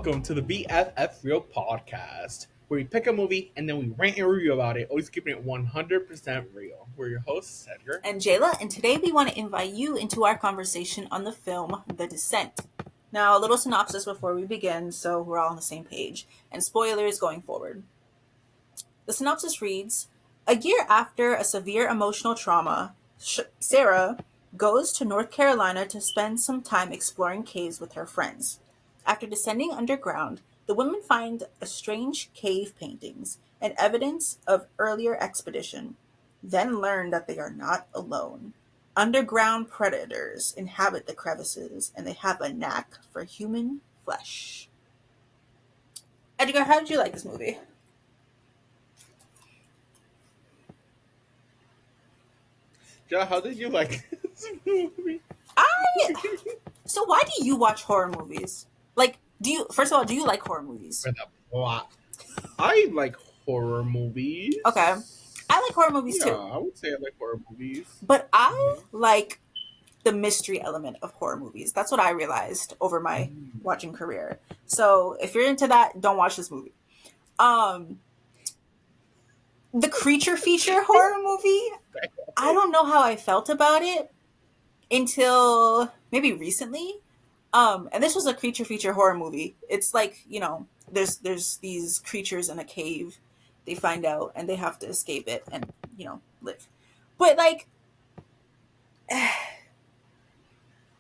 welcome to the BFF Real Podcast, where we pick a movie and then we rant and review about it, always keeping it 100% real. We're your hosts, Edgar. And Jayla, and today we want to invite you into our conversation on the film The Descent. Now, a little synopsis before we begin, so we're all on the same page, and spoilers going forward. The synopsis reads, a year after a severe emotional trauma, Sarah goes to North Carolina to spend some time exploring caves with her friends. After descending underground, the women find a strange cave paintings and evidence of earlier expedition, then learn that they are not alone. Underground predators inhabit the crevices, and they have a knack for human flesh. Edgar, how did you like this movie? Ja, how did you like this movie? So why do you watch horror movies? Like, first of all, do you like horror movies? For the plot. I like horror movies. Okay. I like horror movies Yeah, too. I would say I like horror movies. But I like the mystery element of horror movies. That's what I realized over my watching career. So if you're into that, don't watch this movie. The creature feature horror movie, I don't know how I felt about it until maybe recently. And this was a creature feature horror movie. It's like, there's these creatures in a cave. They find out and they have to escape it and, live. But like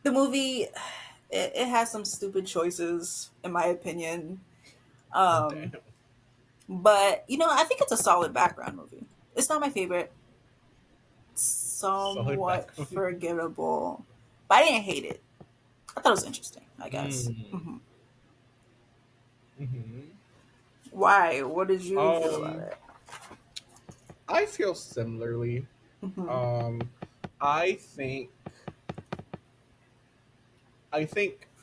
the movie, it has some stupid choices in my opinion. Damn. But I think it's a solid background movie. It's not my favorite. Somewhat forgettable. But I didn't hate it. I thought it was interesting, I guess. Mm-hmm. Mm-hmm. Why? What did you feel about it? I feel similarly. Mm-hmm. I think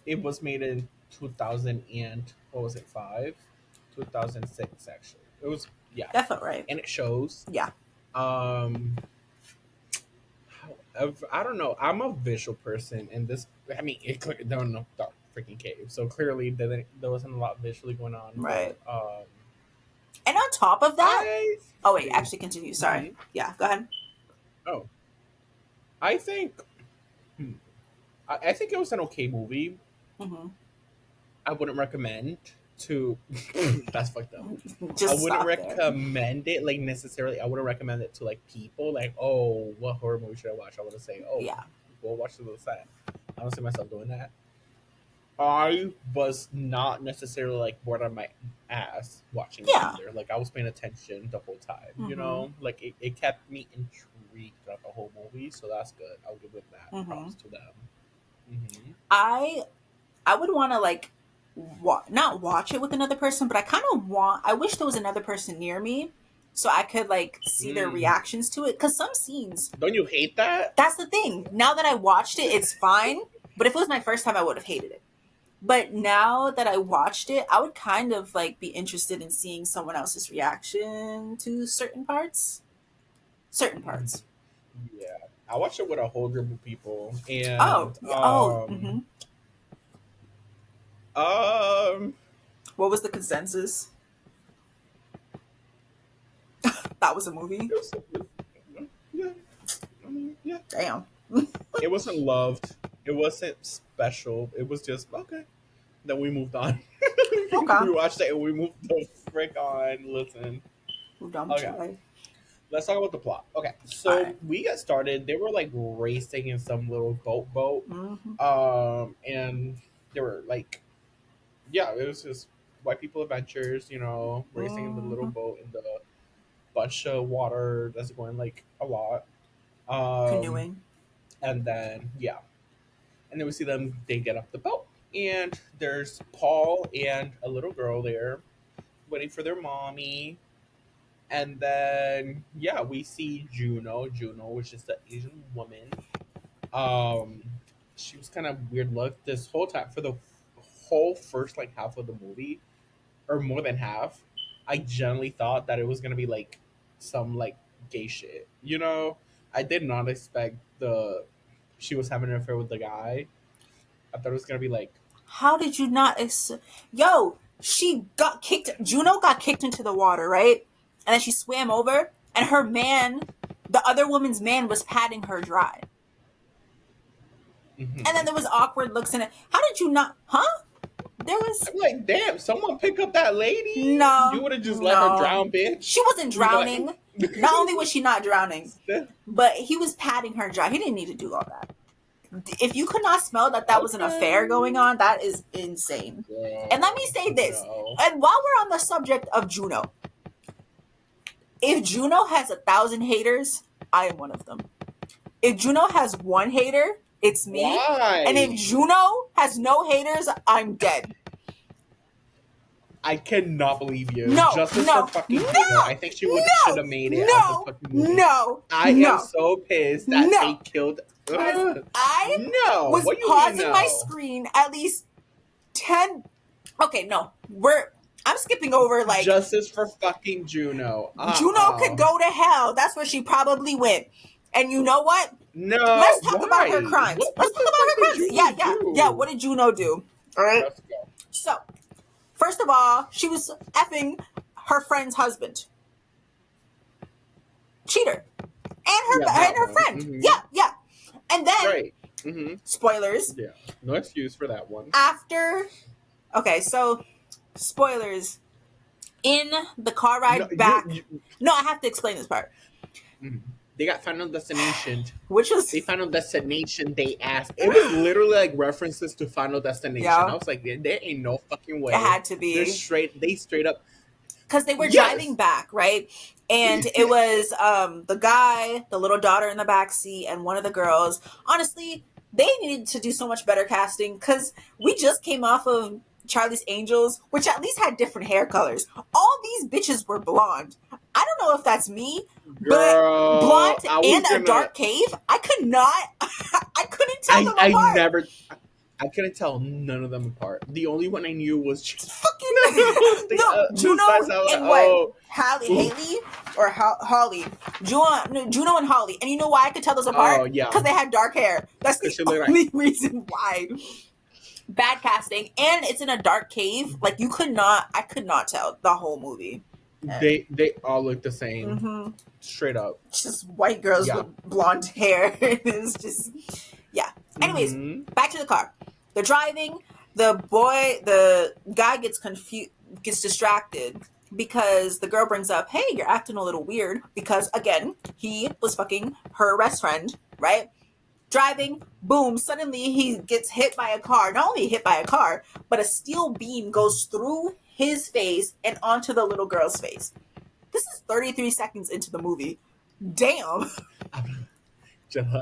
it was made in 2000 and what was it, 2006 actually. It was, yeah. That felt right. And it shows. Yeah. I don't know. I'm a visual person, and this. I mean, there were no dark freaking cave, so clearly there wasn't a lot visually going on. Right. But, and on top of that, oh wait, actually continue. Sorry. Mm-hmm. Yeah, go ahead. Oh, I think. I think it was an okay movie. Mm-hmm. I wouldn't recommend to. That's fucked up. Just I wouldn't stop there. recommend it like necessarily. I wouldn't recommend it to like people like, oh, what horror movie should I watch? I want to say, oh, Yeah. go watch The Descent. I don't see myself doing that. I was not necessarily like bored on my ass watching it either. Like I was paying attention the whole time. Mm-hmm. You know, like it kept me intrigued throughout the whole movie. So that's good. I'll give it that. Mm-hmm. Props to them. Mm-hmm. I would want to like not watch it with another person, but I wish there was another person near me so I could like see their reactions to it. Because some scenes, don't you hate that? That's the thing. Now that I watched it, it's fine. But if it was my first time, I would have hated it. But now that I watched it, I would kind of like be interested in seeing someone else's reaction to certain parts. Yeah, I watched it with a whole group of people, and mm-hmm. What was the consensus? That was a movie. Yeah. Damn. It wasn't loved. It wasn't special. It was just okay. Then we moved on. Okay. We watched it and we moved the frick on. Listen. Moved on with your life. Let's talk about the plot. Okay, so we got started. They were like racing in some little boat. Mm-hmm. And they were like, yeah, it was just white people adventures. Racing in the little boat in the bunch of water that's going like a lot. Canoeing. And then and then we see them. They get off the boat, and there's Paul and a little girl there, waiting for their mommy. And then we see Juno, which is the Asian woman. She was kind of weird look this whole time for the whole first like half of the movie, or more than half. I generally thought that it was gonna be like some like gay shit. I did not expect she was having an affair with the guy. I thought it was gonna be like How did you not? Yo, Juno got kicked into the water, right? And then she swam over, and her man, the other woman's man, was patting her dry. Mm-hmm. And then there was awkward looks in it. How did you not? Huh? There was I'm like, damn, someone pick up that lady. You no, would have just let her no. drown, bitch. She wasn't You'd be like, drowning. Not only was she not drowning, but he was patting her dry. He didn't need to do all that. If you could not smell that was an affair going on, that is insane. Girl, And let me say this, no. and while we're on the subject of Juno, if Juno has 1,000 haters, I am one of them. If Juno has one hater, it's me. Why? And if Juno has no haters, I'm dead. I cannot believe you. No, Justice no, for fucking no, Juno. I think she should have made it out of the fucking movie. I am so pissed that they killed. I no. was What do you pausing mean, no? my screen at least 10. Okay, no, I'm skipping over like Justice for fucking Juno. Juno could go to hell. That's where she probably went. And you know what? No. Let's talk about her crimes. Let's talk about her crimes. Yeah. What did Juno do? All right. Let's go. So, first of all, she was effing her friend's husband. Cheater. And her friend. Mm-hmm. Yeah. And then, right. Mm-hmm. Spoilers. Yeah. No excuse for that one. Okay, so, spoilers. In the car ride back. No, I have to explain this part. Mm-hmm. They got Final Destination. Which was... They Final Destination, they asked. It was literally like references to Final Destination. Yeah. I was like, there ain't no fucking way. It had to be. They straight up... Because they were driving back, right? And it was the guy, the little daughter in the backseat, and one of the girls. Honestly, they needed to do so much better casting because we just came off of Charlie's Angels, which at least had different hair colors. All these bitches were blonde. I don't know if that's me, but blonde and a dark cave, I could not. I couldn't tell them apart. I couldn't tell none of them apart. The only one I knew was just fucking Juno and what? Haley or Holly? Juno and Holly. And you know why I could tell those apart? Oh yeah, because they had dark hair. That's the only reason why. Bad casting, and it's in a dark cave. Like I could not tell the whole movie. They all look the same, mm-hmm. Straight up. Just white girls with blonde hair. It's just Anyways, mm-hmm. Back to the car. They're driving. The guy gets confused, gets distracted because the girl brings up, "Hey, you're acting a little weird." Because again, he was fucking her best friend, right? Driving, boom, suddenly he gets hit by a car. Not only hit by a car, but a steel beam goes through his face and onto the little girl's face. This is 33 seconds into the movie. Damn.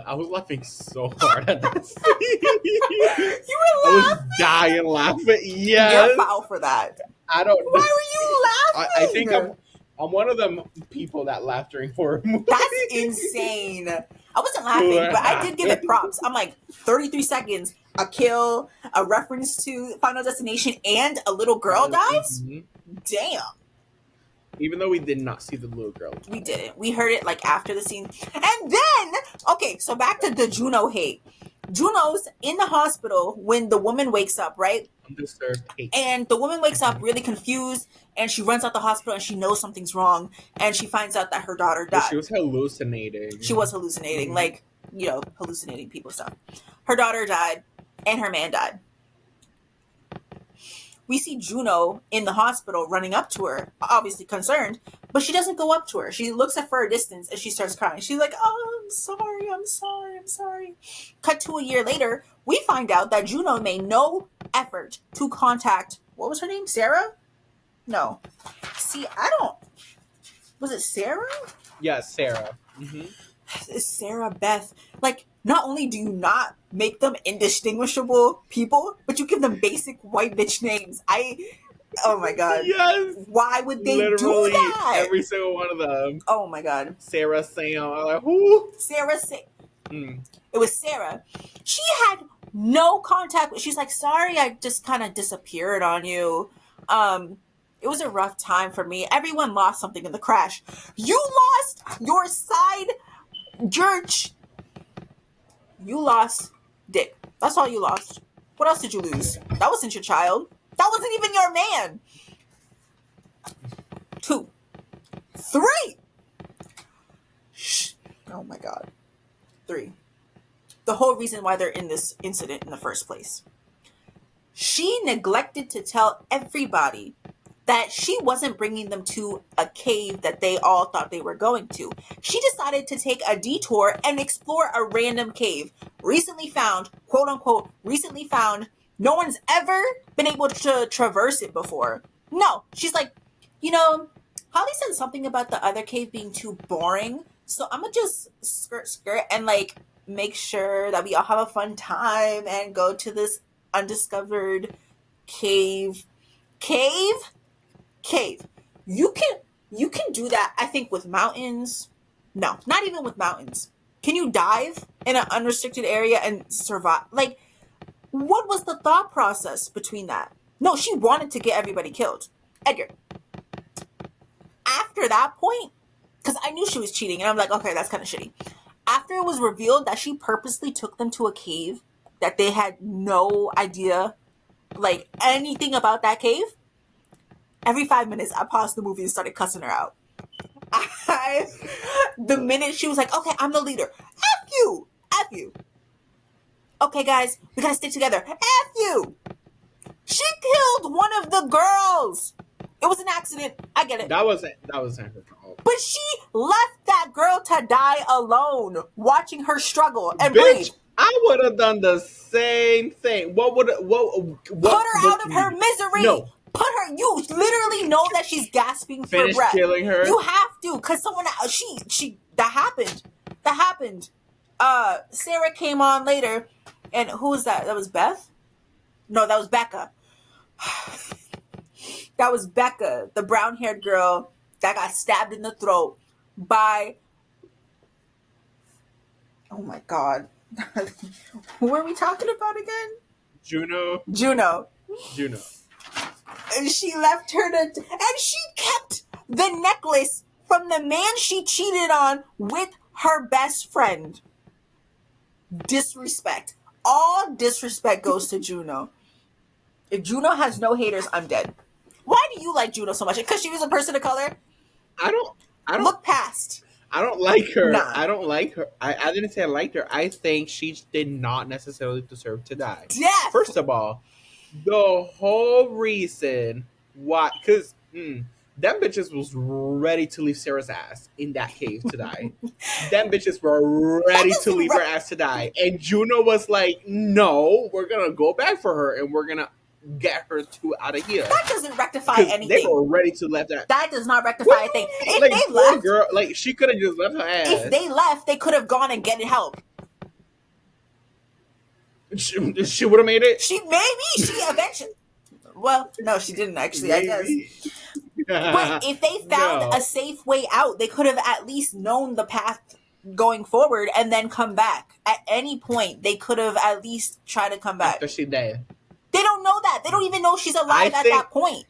I was laughing so hard at this. You were laughing? I was dying laughing. Yes. You're foul for that. I don't. Why were you laughing? I think I'm one of them people that laugh during horror movies. That's insane. I wasn't laughing, but I did give it props. I'm like, 33 seconds, a kill, a reference to Final Destination, and a little girl dies? Mm-hmm. Damn. Even though we did not see the little girl. We didn't. We heard it like after the scene. And then, okay, so back to the Juno hate. Juno's in the hospital when the woman wakes up, right? Undeserved hate. And the woman wakes up really confused, and she runs out the hospital, and she knows something's wrong, and she finds out that her daughter died. She was hallucinating. Mm-hmm. Like, hallucinating people stuff. Her daughter died, and her man died. We see Juno in the hospital running up to her, obviously concerned, but she doesn't go up to her. She looks at her for a distance and she starts crying. She's like, "Oh, I'm sorry. Cut to a year later, we find out that Juno made no effort to contact, what was her name? Sarah? No. See, was it Sarah? Yeah, Sarah. Mm-hmm. It's Sarah Beth. Like, not only do you not make them indistinguishable people, but you give them basic white bitch names. Oh my god. Yes. Why would they do that? Every single one of them. Oh my god. Sarah Sam. I'm like, who? Sarah Sam. It was Sarah. She had no contact. She's like, "Sorry, I just kind of disappeared on you. It was a rough time for me. Everyone lost something in the crash. You lost your side George. You lost dick. That's all you lost. What else did you lose? That wasn't your child. That wasn't even your man. 2, 3. Shh. Oh my God. 3. The whole reason why they're in this incident in the first place. She neglected to tell everybody that she wasn't bringing them to a cave that they all thought they were going to. She decided to take a detour and explore a random cave. Recently found, quote unquote, recently found. No one's ever been able to traverse it before. No, she's like, Holly said something about the other cave being too boring. So I'm gonna just skirt and like make sure that we all have a fun time and go to this undiscovered cave. Cave. You can do that, I think, with mountains. No, not even with mountains. Can you dive in an unrestricted area and survive? Like, what was the thought process between that? No, she wanted to get everybody killed. Edgar. After that point, because I knew she was cheating, and I'm like, okay, that's kind of shitty. After it was revealed that she purposely took them to a cave that they had no idea, like, anything about that cave, every 5 minutes, I paused the movie and started cussing her out. The minute she was like, okay, I'm the leader. F you. F you. Okay, guys, we gotta stick together. F you. She killed one of the girls. It was an accident. I get it. That wasn't her fault. But she left that girl to die alone, watching her struggle and Bitch, breathe. I would have done the same thing. What put her out of her misery? No. Put her. You literally know that she's gasping for Finish breath. killing her. You have to, because someone. She. That happened. That happened. Sarah came on later, and who was that? That was Beth. No, that was Becca. That was Becca, the brown-haired girl that got stabbed in the throat by. Oh my God. Who are we talking about again? Juno. And she left her and she kept the necklace from the man she cheated on with her best friend. Disrespect. All disrespect goes to Juno. If Juno has no haters, I'm dead. Why do you like Juno so much? Because she was a person of color? I don't Look past. I don't like her. Nah. I don't like her. I didn't say I liked her. I think she did not necessarily deserve to die. Death. First of all, the whole reason why, because them bitches was ready to leave Sarah's ass in that cave to die. Them bitches were ready to leave her ass to die. And Juno was like, no, we're going to go back for her and we're going to get her out of here. That doesn't rectify anything. They were ready to leave that. That does not rectify a thing. If like, they left, girl, like she could have just left her ass. If they left, they could have gone and getting help. She would have made it. She eventually. Well, no, she didn't actually. Maybe. I guess. But if they found a safe way out, they could have at least known the path going forward and then come back. At any point, they could have at least tried to come back. After she died. They don't know that. They don't even know she's alive at that point.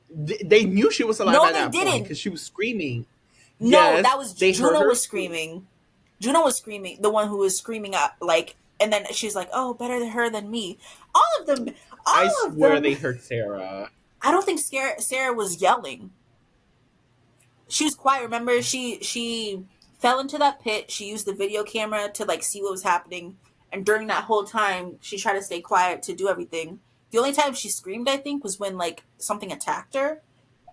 They knew she was alive at that point because she was screaming. No, yes, that was Juno was screaming. Juno was screaming. The one who was screaming out, like, and then she's like, "Oh, better her than me." All of them. I swear they heard Sarah. I don't think Sarah was yelling. She was quiet. Remember, she fell into that pit. She used the video camera to like see what was happening. And during that whole time, she tried to stay quiet to do everything. The only time she screamed, I think, was when, like, something attacked her.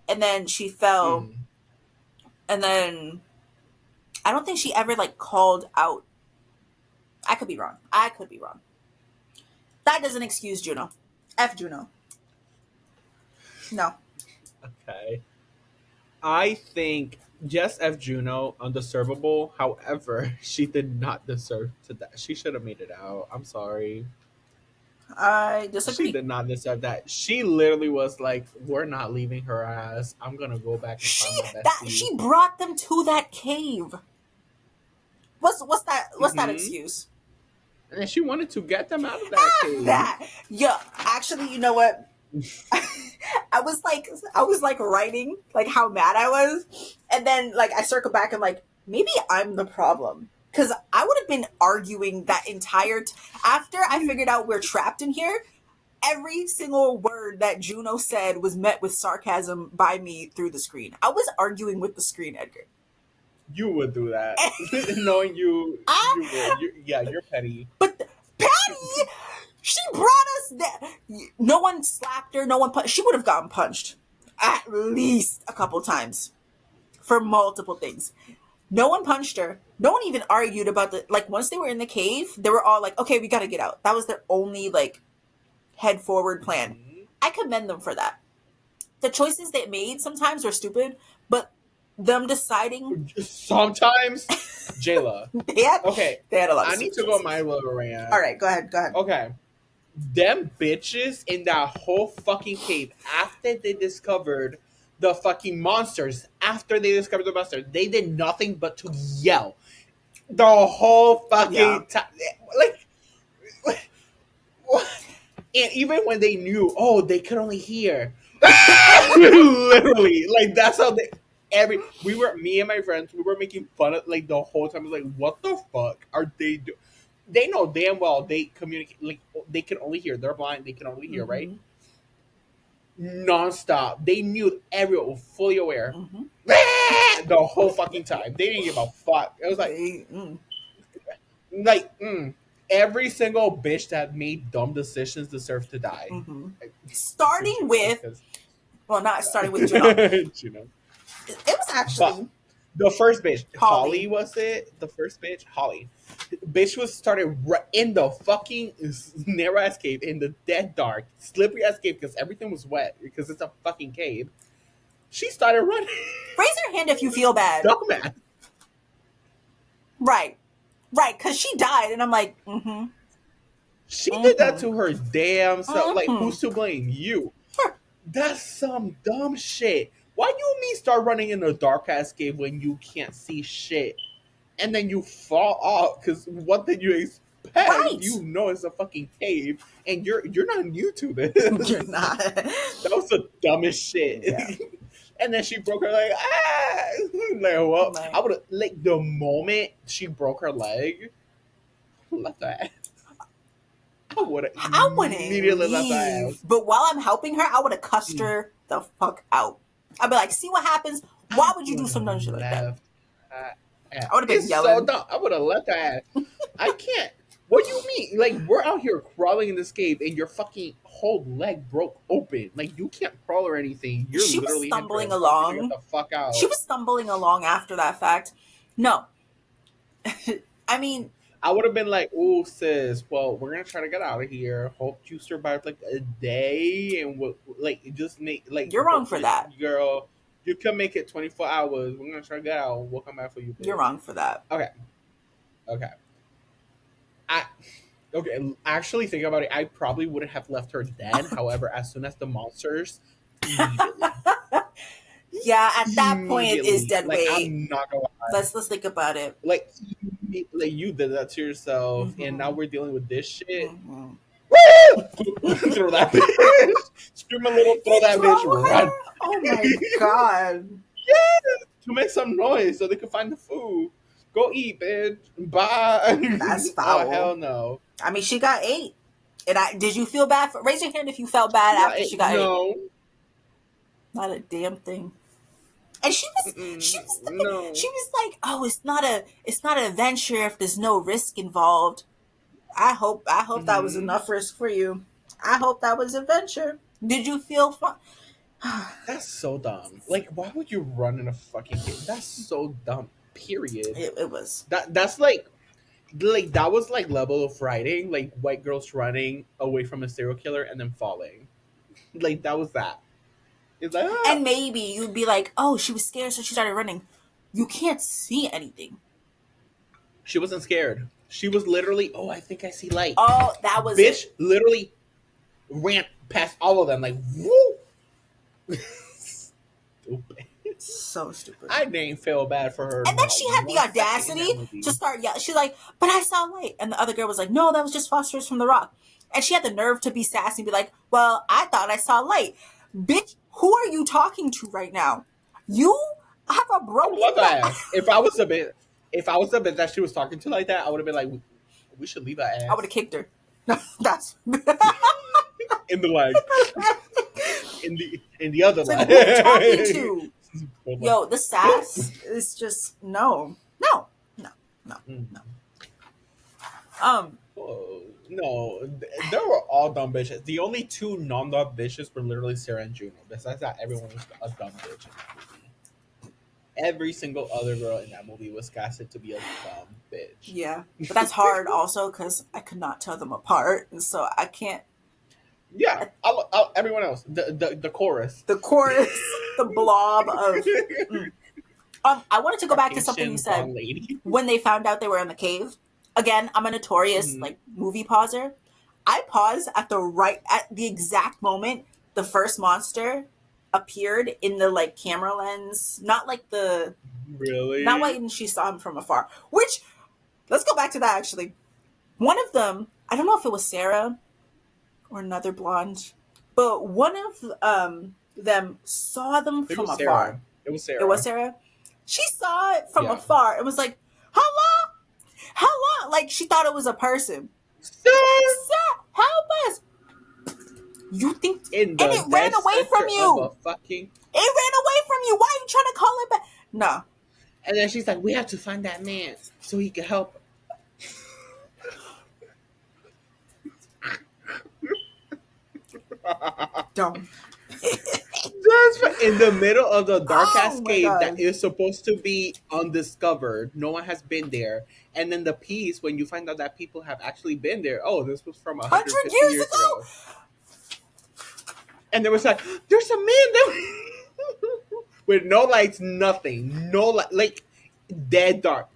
And then she fell. And then I don't think she ever, like, called out. I could be wrong. That doesn't excuse Juno. F Juno. No. Okay. I think just F Juno, undeservable. However, she did not deserve to die. She should have made it out. I'm sorry. I disagree. She did not deserve that. She literally was like, "We're not leaving her ass. I'm gonna go back and find my bestie." She brought them to that cave. What's that excuse? And then she wanted to get them out of that cave. Yeah, actually, you know what? I was like writing like how mad I was, and then like I circle back and like maybe I'm the problem Because I would have been arguing that entire after I figured out we're trapped in here. Every single word that Juno said was met with sarcasm by me through the screen. I was arguing with the screen, Edgar. You would do that, knowing you. I, You would. Yeah, you're petty. but Patty, she brought us there. No one slapped her. No one punched. She would have gotten punched at least a couple times for multiple things. No one punched her. No one even argued about the like. Once they were in the cave, they were all like, "Okay, we got to get out." That was their only like head forward plan. Mhm. I commend them for that. The choices they made sometimes were stupid, but them deciding Sometimes, Jayla. they had Okay, they had a lot of I need stupid to go on choices. my little rant. All right, go ahead, go ahead. Okay, them bitches in that whole fucking cave after they discovered the fucking monsters. After they discovered the monsters, they did nothing but to yell the whole Yeah. fucking time. Like, what? And even when they knew, oh, they could only hear. Literally, like that's how they. We were me and my friends. We were making fun of like the whole time. I was like, what the fuck are they doing? They know damn well they communicate. Like they can only hear. They're blind. They can only hear, right? Mm-hmm. Nonstop. They knew everyone was fully aware. Mm-hmm. The whole fucking time. They didn't give a fuck. It was like every single bitch that made dumb decisions deserves to die. Mm-hmm. Like, Starting with, because- well, not starting with Juno. you know. It was actually The first bitch, Holly. Holly was it? The first bitch, Holly. Bitch was started in the fucking narrow ass cave in the dead dark, slippery ass cave because everything was wet because it's a fucking cave. She started running. Raise your hand if you feel bad. Dumbass. Right, because she died, and I'm like, mm-hmm. She did that to her damn self. Like, Mhm. who's to blame? You. That's some dumb shit. Why you me start running in a dark ass cave when you can't see shit, and then you fall off? Because what did you expect? Right. You know it's a fucking cave, and you're not new to this. You're not. That was the dumbest shit. Yeah. And then she broke her leg. Like, well, Right. I would have like the moment she broke her leg, left her ass. I would have wouldn't immediately left her leave. ass. But while I'm helping her, I would have cussed her the fuck out. I'd be like, see what happens? Why would you do some dumb shit like that? I would have been it's yelling. so dumb. I would have left her ass. I can't. What do you mean? Like, we're out here crawling in this cave and your fucking whole leg broke open. Like, you can't crawl or anything. You're She was literally stumbling hindrance. along. Get the fuck out. She was stumbling along after that fact. No. I mean, I would have been like, "Oh, sis, well, we're gonna try to get out of here. Hope you survived like a day, and we'll, like just make like You're wrong for that. girl. You can make it 24 hours. We're gonna try to get out. We'll come back for you. Babe. you're wrong for that. Okay. Okay. Actually, think about it. I probably wouldn't have left her dead. However, as soon as the monsters, immediately, Yeah, at that point, it is immediately. dead Like, weight. I'm not gonna lie. Let's think about it. Like you did that to yourself, Mhm. and now we're dealing with this shit. Mhm. Woo! Throw that bitch. Scream a little, throw that bitch, Throw her? run. Oh my god. To make some noise so they can find the food. Go eat, bitch. Bye. That's Oh, foul. hell no. I mean, she got 8. And did you feel bad? Raise your hand if you felt bad after she got 8. No. Not a damn thing. And she was No. she was like, "Oh, it's not an adventure if there's no risk involved." I hope that was Mhm. enough risk for you. I hope that was adventure. Did you feel fun? That's so dumb. Like, why would you run in a fucking cave? That's so dumb. Period. It was. That's like that was like level of writing, like white girls running away from a serial killer and then falling. Like that was that. It's like And maybe you'd be like, "Oh, she was scared, so she started running." You can't see anything. she wasn't scared. She was literally, oh, I think I see light. Oh, that was Bitch it. literally ran past all of them like woo. Stupid. So stupid. I didn't feel bad for her. And then not she had the one second in that audacity movie. to start yelling. She's like, "But I saw light." And the other girl was like, "No, that was just phosphorus from the rock." And she had the nerve to be sassy and be like, "Well, I thought I saw light." Bitch, who are you talking to right now? You have a I broken would love that. If I was a bitch, if I was the bitch that she was talking to like that, I would have been like, we should leave her I would have ass kicked her. That's in the leg, in the other it's like, leg. who are you talking to? Yo, the sass is just no, no, no, no, no. Um, Oh, no, they were all dumb bitches. The only two non-dumb bitches were literally Sarah and Juno. Besides that, everyone was a dumb bitch in that movie. Every single other girl in that movie was casted to be a dumb bitch. yeah, but that's hard also because I could not tell them apart, and so I can't. Yeah, everyone else, the chorus. The chorus, the blob of. Mm. I wanted to go back to something you Caucasian said blonde lady. when they found out they were in the cave. Again, I'm a notorious Mhm. like movie pauser. I paused at the exact moment the first monster appeared in the like camera lens, not Really? when she saw him from afar. Which let's go back to that actually. One of them, I don't know if it was Sarah or another blonde, but one of them saw them It from was afar. Sarah. It was It was Sarah. Sarah. She saw it from Yeah. afar and was like, "Hello, hello!" Like she thought it was a person. Sir, Sir, help us! You think? in And the it ran dead away from center of a you. fucking. It ran away from you. Why are you trying to call it back? No. And then she's like, "We have to find that man so he can help." Dumb. Just in the middle of the dark ass Oh my cave that god. is supposed to be undiscovered. No one has been there. And then the piece when you find out that people have actually been there. Oh, this was from 100 150 years years ago. ago? And there was like, there's a man there with no lights, nothing, no light, like dead dark.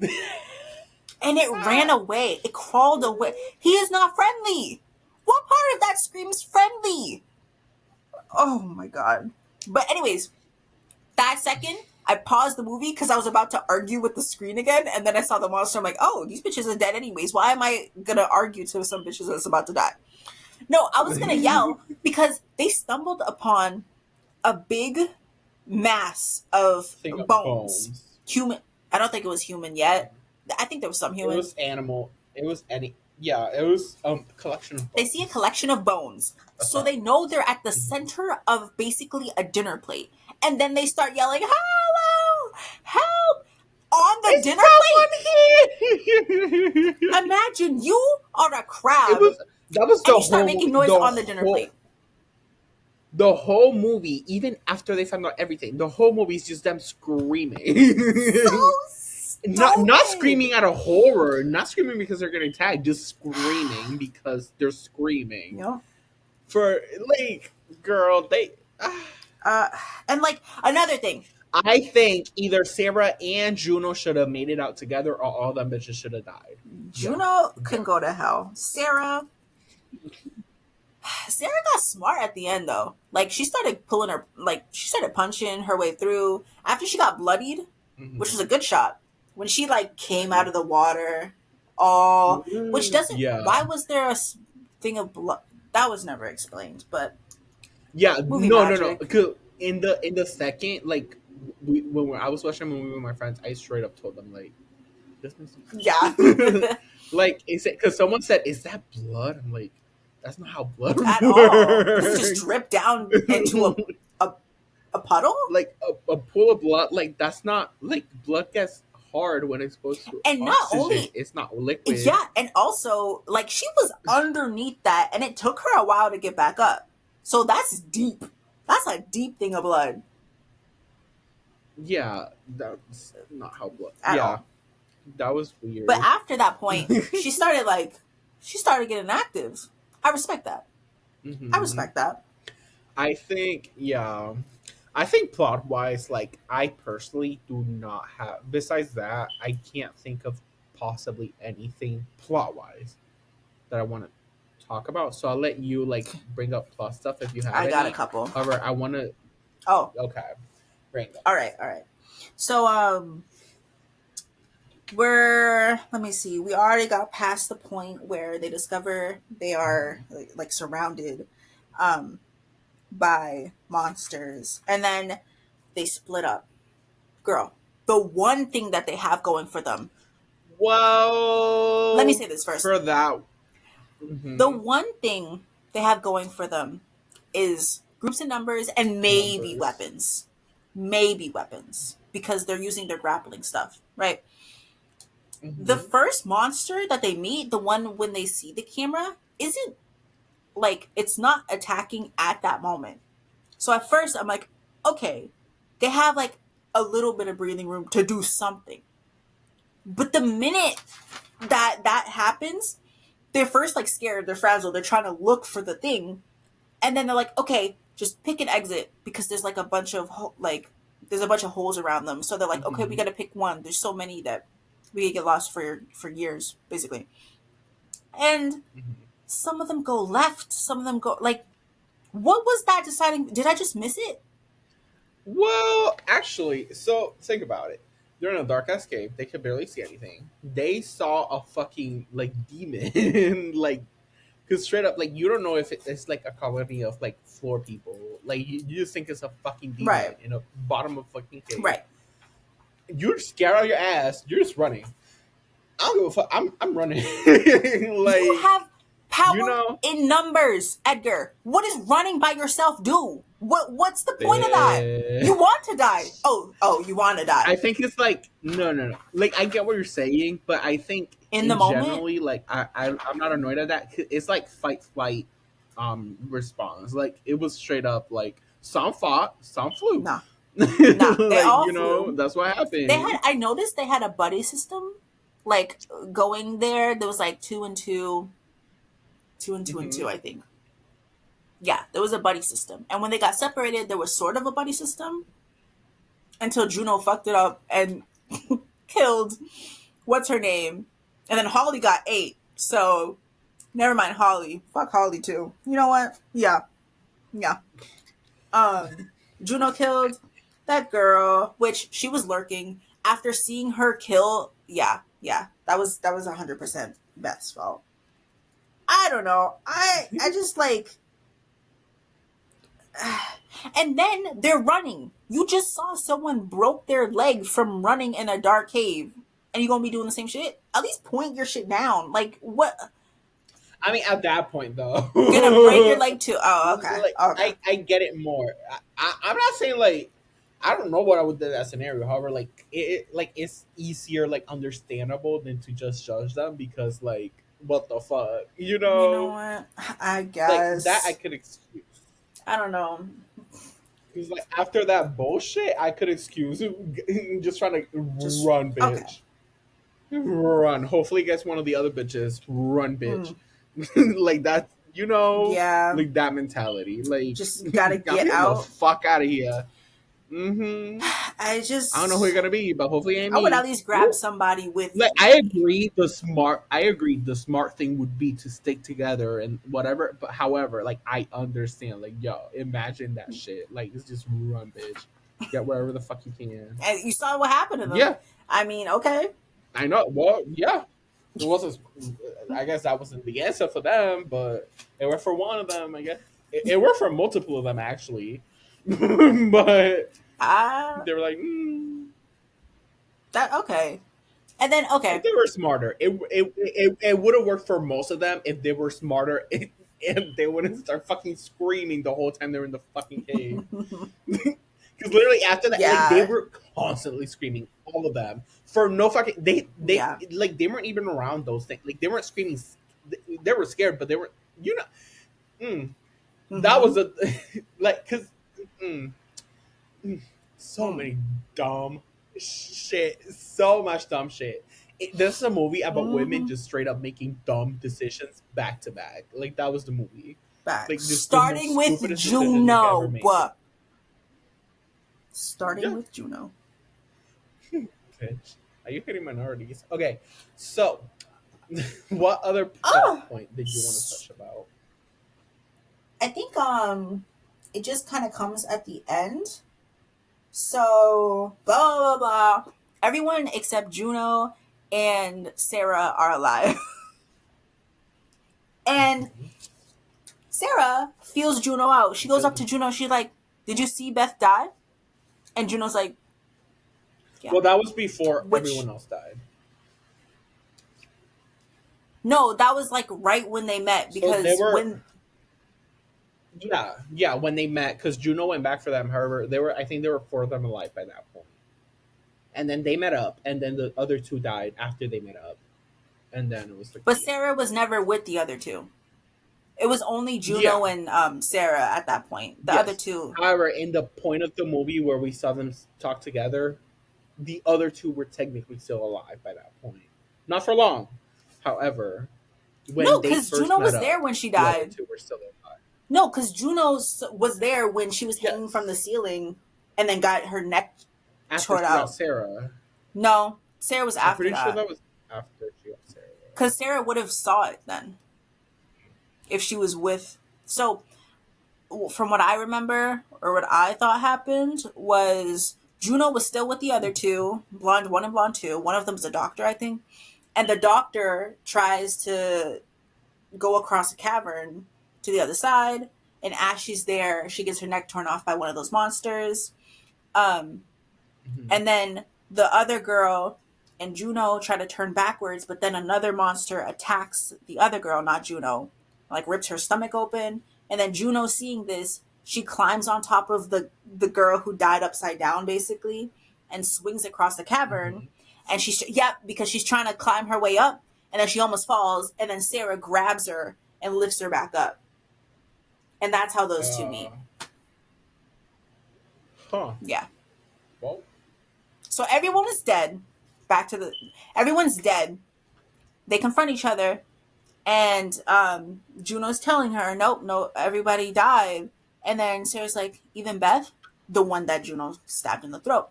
And it ran away. It crawled away. He is not friendly. What part of that screams friendly? Oh my god. But anyways, that second, I paused the movie because I was about to argue with the screen again, and then I saw the monster. I'm like, oh, these bitches are dead anyways. Why am I gonna argue to some bitches that's about to die? No, I was gonna yell because they stumbled upon a big mass of Thing of bones. bones. Human. I don't think it was human yet. I think there was some It human. was animal. It was any. Yeah, it was collection of They see a bones. collection of bones. That's So not. they know they're at the center of basically a dinner plate. And then they start yelling, hello, help, on the Is dinner someone here? plate. Imagine you are a It crab was that was and the you start whole making movie. noise on the dinner plate. The whole movie, even after they found out everything, the whole movie is just them So screaming. Not stupid. screaming out of horror, not screaming because they're getting tagged, just screaming because they're screaming. Yeah. For like, girl, they. Uh, and like another thing, I think either Sarah and Juno should have made it out together, or all them bitches should have died. Yeah, Juno yeah. can go to hell. Sarah got smart at the end though. Like she started punching her way through after she got bloodied, which was a good shot. When she like came out of the water, all which doesn't. Yeah, Why was there a thing of blood? That was never explained. But yeah. movie No. magic. 'Cause in the second, like I was watching a movie with my friends, I straight up told them like, "This makes Yeah. sense." Like, is it because someone said, "Is that blood?" I'm like, "That's not how blood At all. Does it just works." drip down into a, a puddle? Like a pool of blood, like that's not like blood gets hard when exposed to And not oxygen. only It's not liquid. yeah, and also like she was underneath that and it took her a while to get back up. So that's deep. That's a deep thing of blood Yeah, that's not how blood. at Yeah, all. that was weird. But after that point, she started getting active. I respect that. I Mhm. respect that. I think, yeah. I think plot wise, like I personally do not have. Besides that, I can't think of possibly anything plot wise that I want to talk about. So I'll let you like bring up plot stuff if you have I got a any. couple. However, I want to. Oh, Okay, bring them. all right, all right. So let me see. We already got past the point where they discover they are like surrounded um by monsters and then they split up. Girl, the one thing that they have going for them. Let me Well, say this first. for that. The Hmm. one thing they have going for them is groups and numbers and maybe Numbers. weapons. Maybe weapons. Because they're using their grappling stuff, right? The Hmm. first monster that they meet, the one when they see the camera, isn't like it's not attacking at that moment. So at first I'm like, okay, they have like a little bit of breathing room to do something. But the minute that happens, they're first like scared, they're frazzled, they're trying to look for the thing, and then they're like, okay, just pick an exit because there's like a bunch of there's a bunch of holes around them. So they're like, okay, we Hmm. got to pick one. There's so many that we could get lost for years, basically. And Hmm. some of them go left, some of them go like, what was that deciding? Did I just miss it? Well, actually, so think about it. They're in a dark ass cave. They could barely see anything. They saw a fucking like demon, like because straight up, like you don't know if it's like a colony of like floor people. Like you just think it's a fucking demon Right, in a bottom of fucking cave. right. You're scared out of your ass. You're just running. I don't give a fuck. I'm running. You Like have you power know. in numbers, Edgar. What does running by yourself do? What's the point of that? You Eh, want to die. Oh, you want to die. I think it's like no. Like I get what you're saying, but I think In the in moment? generally, like I'm not annoyed at that. It's like fight flight, response. Like it was straight up like some fought, some flew. Nah. Nah. They Like all flew. that's what They had happened. I noticed they had a buddy system. Like going there, there was like two and two, two and two and Hmm. two, I think. Yeah, there was a buddy system. And when they got separated, there was sort of a buddy system until Juno fucked it up and killed what's her name? And then Holly got 8. So never mind Holly. Fuck Holly too. You know what? Yeah. Yeah. Juno killed that girl, which she was lurking. After seeing her kill, yeah. That was 100% Beth's fault. I don't know. I just like and then they're running. You just saw someone broke their leg from running in a dark cave. And you gonna be doing the same shit? At least point your shit down. Like what? I mean, at that point though, Gonna break your leg too? Oh, okay, like okay. I get it more. I'm not saying like I don't know what I would do in that scenario. However, like like it's easier, like understandable than to just judge them because like what the fuck, You know what? I like that I guess could excuse. I don't know. Because like after that bullshit, I could excuse just trying to Just run, okay. bitch, run. Hopefully, gets one of the other bitches, run, bitch. Mm, Like that, yeah, like that mentality. Like, just gotta I'm get getting the out. fuck out of here. Hmm. I I don't know who you're just gonna be, but hopefully it ain't I would at me. least grab Woo. somebody with Like me. I agree the smart thing would be to stick together and whatever, but however, like I understand, like yo, imagine that shit. Like it's just run, bitch. Get wherever the fuck you can. And you saw what happened to them. Yeah, I mean, okay. I know. Well, yeah. It wasn't. I guess that wasn't the answer for them, but it worked for one of them. I guess it worked for multiple of them actually, but Ah, they were like, that okay. And then if okay. they were smarter, it would have worked for most of them if they were smarter. And they wouldn't start fucking screaming the whole time they were in the fucking cave. Because literally after that, like they Yeah, were constantly screaming, all of them for no fucking. They yeah. like they weren't even around those things. Like they weren't screaming. They were scared, but they were. You know, that was Mm-hmm. a like because mm, so Mm. many dumb shit, so much dumb shit. This is a movie about women Mm-hmm. just straight up making dumb decisions back to back. Like that was the movie. Back. Like just the Starting most with stupidest decisions they ever Juno. made. Starting Yeah, with Juno. bitch. Are you hitting minorities? Okay, so what other Oh, plot point did you want to touch about? I think it just kind of comes at the end. So blah blah blah. Everyone except Juno and Sarah are alive. And Mhm. Sarah feels Juno out. She goes Because up to Juno. She's like, "Did you see Beth die?" And Juno's like, Yeah. Well, that was before Which everyone else died. no, that was like right when they met So they because were, when yeah, yeah, when they met, because Juno went back for them. However, they were, I think, there were four of them alive by that point. And then they met up, and then the other two died after they met up, and then it was like but the end. Sarah was never with the other two. It was only Yeah, Juno and Sarah at that point. The other yes. two, However, in the point of the movie where we saw them talk together, the other two were technically still alive by that point. Not for long. However, when no, they because first Juno met was there up, when she the other died. two were still alive. No, because Juno was there when she was hanging from the Yes. ceiling and then got her neck After torn she got out. Sarah. No, Sarah was I'm after pretty sure that that was after she got Sarah. because Sarah would have saw it then if she was with. So from what I remember or what I thought happened was Juno was still with the other two, blonde one and blonde two. One of them's a doctor, I think, and the doctor tries to go across a cavern to the other side. And as she's there, she gets her neck torn off by one of those monsters. Um, Mm-hmm. and then the other girl and Juno try to turn backwards, but then another monster attacks the other girl, not Juno, like rips her stomach open. And then Juno, seeing this, she climbs on top of the girl who died upside down, basically, and swings across the cavern. Mm-hmm. And because she's trying to climb her way up, and then she almost falls. And then Sarah grabs her and lifts her back up, and that's how those two Uh, meet. huh. Yeah. Well, So everyone is dead. Back to the everyone's dead. They confront each other, and Juno's telling her, "Nope, no, everybody died." And then Sarah's like, "Even Beth, the one that Juno stabbed in the throat."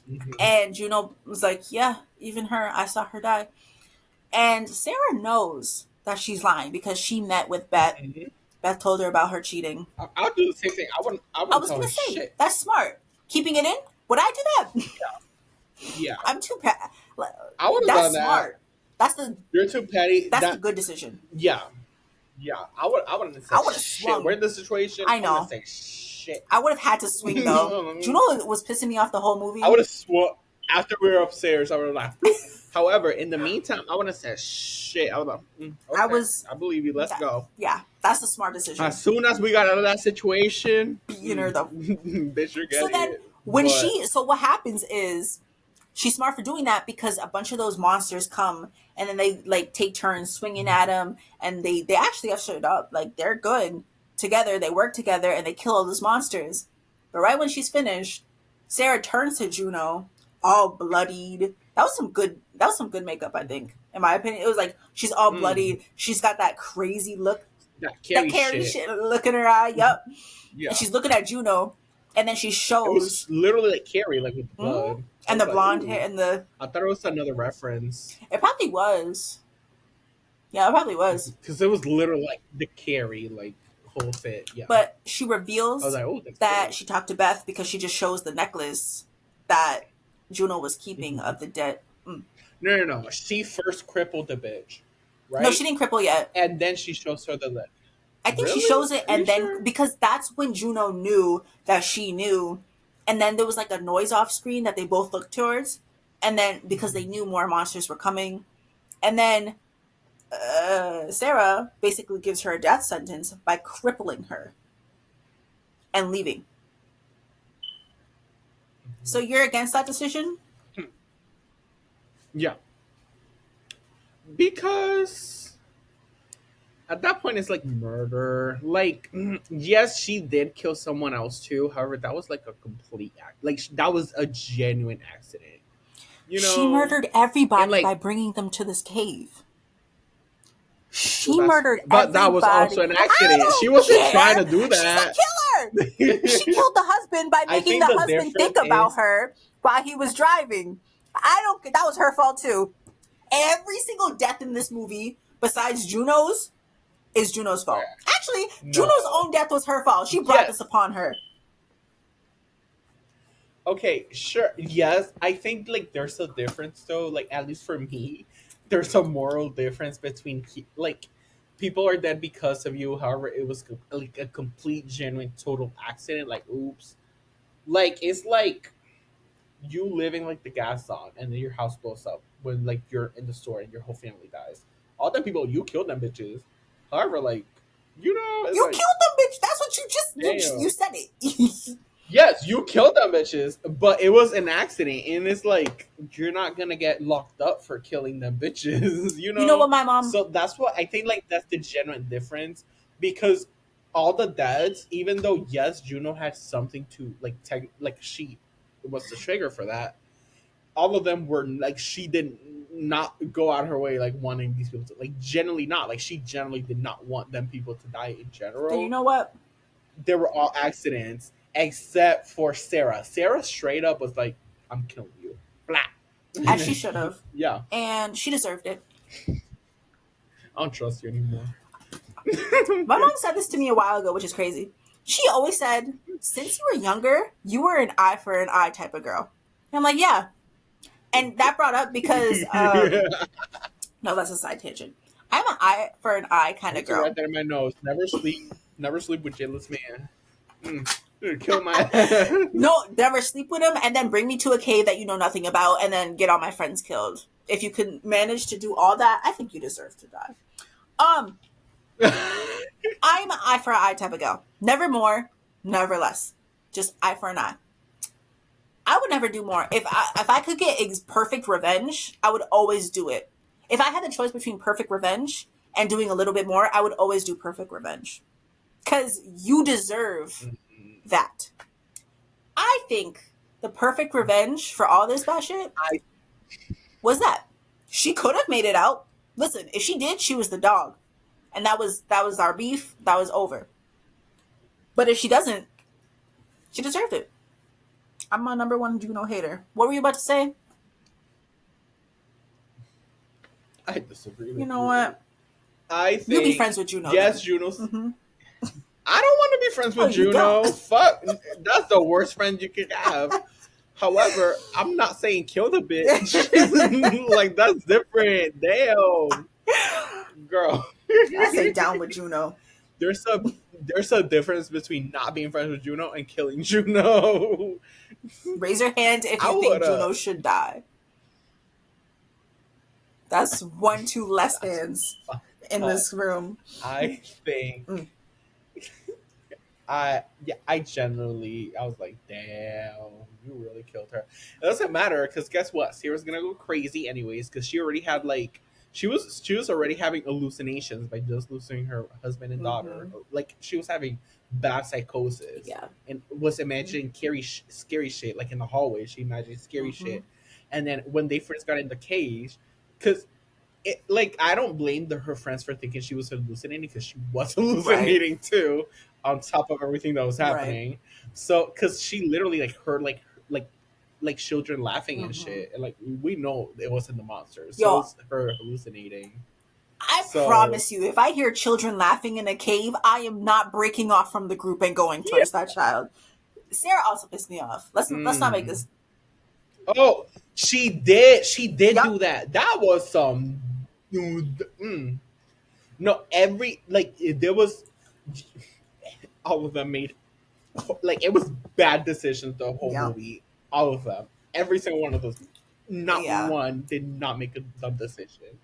mm-hmm. And Juno was like, "Yeah, even her. I saw her die." And Sarah knows that she's lying because she met with Beth. Mm-hmm. Beth told her about her cheating. I'll do the same thing. I I wouldn't was tell gonna her say shit. that's smart. Keeping it in. Would I do that? Yeah, I'm too. I would have That's done that. smart. That's the You're too petty. that's the That, good decision. yeah, yeah. I wouldn't have I said would have shit. We're swung. in this situation. I I wouldn't have know. said shit. I would have had to swing though. Juno was pissing me off the whole I movie. would have swore after we were upstairs. I would have laughed. However, in the meantime, I wouldn't have said shit. I was like, I okay, was, I believe you. Let's go. yeah, that's the smart As decision. soon as we got out of that situation, Beating her though. bitch, you're So getting then it. But so what happens is she's smart for doing that because a bunch of those monsters come and then they like take turns swinging at them and they actually have showed up like they're good together. They work together and they kill all those monsters. But right when she's finished, Sarah turns to Juno, all bloodied. That was some good makeup, I think. In my opinion, it was like she's all mm, bloodied. She's got that crazy look, that that Carrie Carrie shit. shit look in her eye. Yup. And Yeah, she's looking at Juno, and then she it was shows literally like Carrie, like with the mhm, blood. I and was the like, blonde hair ooh. and the I thought it was another reference it probably was. Yeah, it probably was. because it was literally like the Carrie like whole fit. Yeah, But she I was reveals like, oh, that's that Carrie. she talked to Beth because she just shows the necklace that Juno was keeping Mm-hmm. of the dead. No, no, no. She first crippled the bitch, No, she right? didn't cripple yet. And then she shows her the lip. I think she Really? shows it, Are you and then sure? because that's when Juno knew that she knew, and then there was like a noise off screen that they both looked towards, and then because they knew more monsters were coming, and then Sarah basically gives her a death sentence by crippling her and leaving. So you're against that decision? Yeah, because at that point it's like murder. Like, yes, she did kill someone else too. However, that was like a complete act. Like that was a genuine accident. You She know, murdered and everybody by like, bringing them to this cave. well, She that's murdered but that was everybody. also an I accident. She don't wasn't trying care. to do She's a that. killer. She killed the husband by I making think the the husband think difference about is her while he was driving. I don't. That was her fault too. Every single death in this movie, besides Juno's, is Juno's fault. Actually, Juno's no. own death was her fault. She brought this Yes. upon her. Okay, sure. Yes, I think like there's a difference though. Like at least for me, there's a moral difference between like people are dead because of you. However, it was like a complete, genuine, total accident. Like oops. Like it's like you living like the gas on, and then your house blows up when like you're in the store and your whole family dies. All them people, you killed them bitches. However, like, it's You like, killed them, bitch. That's what you damn. said it. Yes, you killed them bitches, but it was an accident, and it's like you're not gonna get locked up for killing them bitches, you You know know. what my mom? So that's what I think. Like that's the genuine difference, because all the dads, even though yes, Juno had something to like, like she was the trigger for that. All of them were like she did not go out her way like wanting these people to like generally not like she generally did not want them people to die in And you general. know what? They were all accidents except for Sarah. Sarah straight up was like, "I'm killing you." As she Flat. should have, Yeah, and she deserved it. I don't trust you anymore. My mom said this to me a while ago, which is crazy. She always said, "Since you were younger, you were an eye for an eye type of girl." And I'm like, "Yeah," and that brought up because no, that's a side tangent. I'm an eye for an eye kind of Put it right girl. there in my nose. Never sleep with jealous man. Kill my ass. No, never sleep with him, and then bring me to a cave that you know nothing about, and then get all my friends killed. If you can manage to do all that, I think you deserve to die. Um, I'm an eye for an eye type of girl. Never more, never less. Just eye for an eye. I would never do more. If I could get perfect revenge, I would always do it. If I had the choice between perfect revenge and doing a little bit more, I would always do perfect revenge. Because you deserve that. I think the perfect revenge for all this bad shit I was that she could have made it out. Listen, if she did, she was the dog, and that was our beef. That was over. But if she doesn't, she deserved it. I'm my number one Juno hater. What were you about to say? I disagree You with know you. what? I You be think friends with Juno yes, then. Juno's. Mm-hmm. I don't want to be friends Oh, with you don't. Juno. Fuck, that's the worst friend you could have. However, I'm not saying kill the bitch. Like that's different. Damn, girl. I say down with Juno. there's a there's a difference between not being friends with Juno and killing Juno. Raise your hand if I you think would Juno should die. That's one, two less that's hands fucked in up. this room. I think Mm. I generally I was like, damn, you really killed her. It doesn't matter because guess what? Sarah's gonna go crazy anyways because she already had like she was already having hallucinations by just losing her husband and daughter. Mm-hmm. Like she was having bad psychosis Yeah. and was imagining scary shit like in the hallway. She imagined scary Mm-hmm. shit, and then when they first got in the cage, because like I don't blame her friends for thinking she was hallucinating because she was Right. hallucinating too, on top of everything that was Right. happening. So because she literally like heard like like children laughing and Mm-hmm. shit, and like we know it wasn't the monsters, so it Yo, was her hallucinating. I So promise you, if I hear children laughing in a cave, I am not breaking off from the group and going yeah. towards that child. Sarah also pissed me off. Let's not make Mm. this. Oh, she did Yep. do that. That was some. Mm. No, every like there was all of them made like it was bad decisions the whole Yeah. movie. All of them, every single one of those. Not Yeah. one did not make a dumb decision,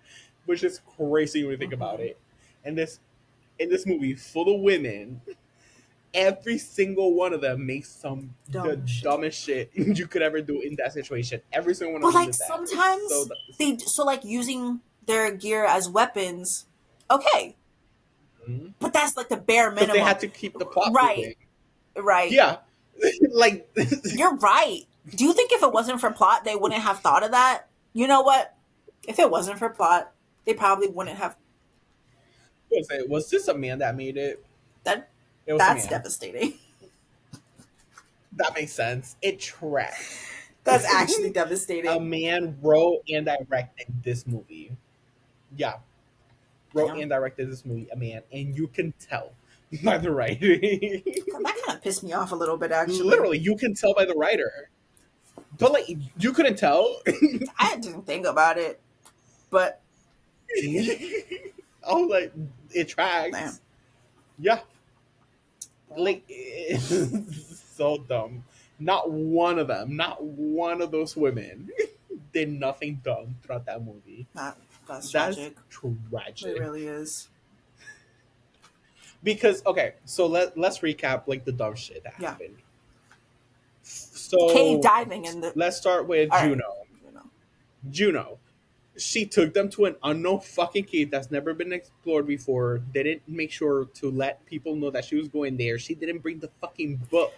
which is crazy when you think about Mm-hmm. it. And this movie full of women, every single one of them makes some the Dumb shit. dumbest shit you could ever do in that situation. Every single one of But them like did that. It's so sometimes they so like using their gear as weapons. Okay, but that's like the bare because they minimum. had to keep the plot Right. moving. Right. Yeah, like You're right. Do you think if it wasn't for plot, they wouldn't have thought of that? You know what? If it wasn't for plot, they probably wouldn't have. was this a man that made it? That It was a that's man. devastating. That makes sense. It tracks. That's actually A devastating. man wrote and directed this movie. Yeah, wrote Damn. and directed this movie. A man, and you can tell by the writing. That kind of pissed me off a little bit, actually. Literally, you can tell by the writer. But like, you couldn't tell. I didn't think about it, but Oh, like it damn. tracks. Yeah, Well, like it's so dumb. Not one of them, not one of those women did nothing dumb throughout that movie. That's That's tragic. It tragic. really is. Because okay, so let's recap like the dumb shit that Yeah. happened. Cave So diving in the. let's start with All right. Juno. You know. Juno. She took them to an unknown fucking cave that's never been explored before. They didn't make sure to let people know that she was going there. She didn't bring the fucking book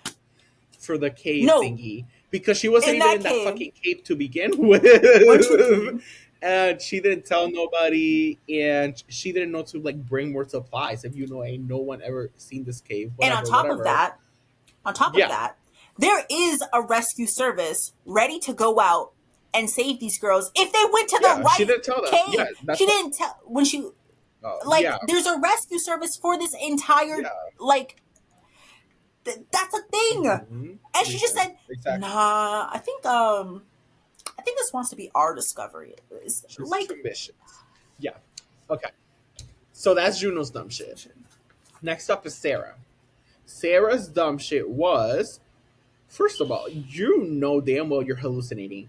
for the cave No, thingy because she wasn't in even that in that cave. fucking cave to begin with. 1, 2, 3. And she didn't tell nobody, and she didn't know to like bring more supplies. If you know, ain't no one ever seen this cave, And on whatever, top of whatever. that, on top of Yeah, that, there is a rescue service ready to go out and save these girls if they went to the yeah, she right didn't tell them. Yeah, cave. that's She what. didn't tell when she Yeah, like there's a rescue service for this entire yeah. like that's a thing. Mm-hmm. And she just Yeah, said, exactly. "Nah, I think this wants to be our discovery." It's She's like too ambitious. Yeah. Okay. So that's Juno's dumb shit. Next up is Sarah. Sarah's dumb shit was, first of all, you know damn well you're hallucinating.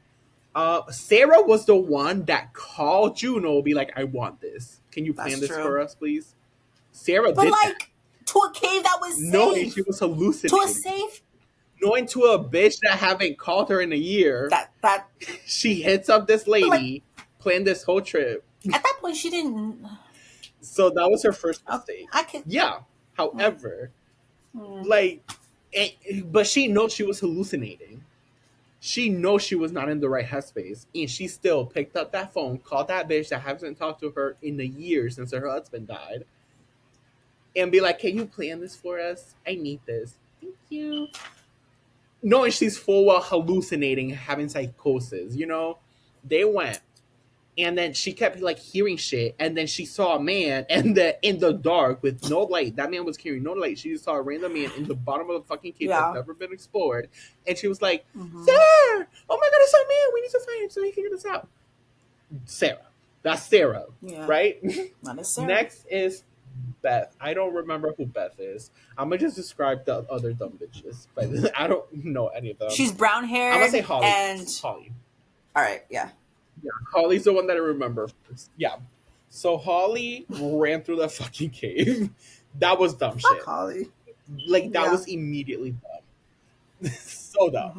Sarah was the one that called Juno, be like, "I want this. Can you plan that's this for true. us, please?" Sarah But did that, like to a cave that was knowing she safe. was To a hallucinating, safe knowing to a bitch that haven't called her in a year. that She hits up this but like lady, planned this whole trip. at that point she didn't So that was her first mistake. I could Yeah. mm, However, mm, like, but she knows she was hallucinating. She knows she was not in the right headspace, and she still picked up that phone, called that bitch that hasn't talked to her in a year since her husband died, and be like, "Can you plan this for us? I need this. Thank you." Knowing she's full well hallucinating, having psychosis, they went. And then she kept like hearing shit, and then she saw a man, and in the dark with no light. That man was carrying no light. She just saw a random man in the bottom of the fucking cave that's yeah. never been explored, and she was like, "Sir, Mm-hmm. oh my god, it's a man. We need to find him so we can figure this out." Sarah, that's Sarah, Yeah. right? Not necessarily. Next is Beth. I don't remember who Beth is. I'm gonna just describe the other dumb bitches, but I don't know any of them. She's brown I'm gonna haired say Holly. and Holly. all right, yeah. Yeah, Holly's the one that I remember first. Yeah. So Holly ran through the fucking cave. That was dumb Fuck shit. Holly. Like that Yeah. was immediately dumb. So dumb.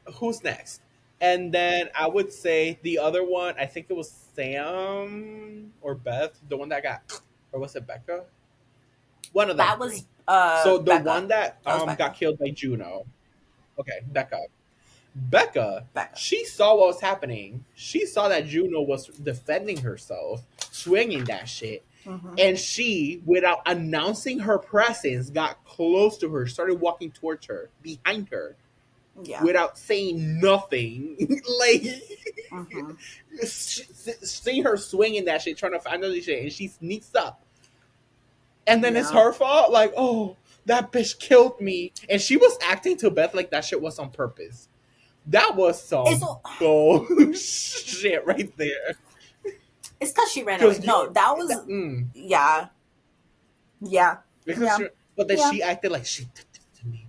Mm-hmm. Who's next? And then I would say the other one, I think it was Sam or Beth, the one that got, or was it Becca? One of them That three. was So the Becca. one that That was Becca. got killed by Juno. Okay, Becca. Becca, Becca. she saw what was happening. She saw that Juno was defending herself, swinging that shit. Mm-hmm. And she, without announcing her presence, got close to her, started walking towards her, behind her, Yeah. without saying nothing. Like, Mm-hmm. seeing her swinging that shit, trying to find other shit, and she sneaks up. And then it's Yeah. her fault? Like, oh, that bitch killed me. And she was acting to Beth like that shit was on purpose. That was It's some bullshit right there. because she ran away. Because No, that was yeah. Yeah. because Yeah. but then Yeah. she acted like she did this to me.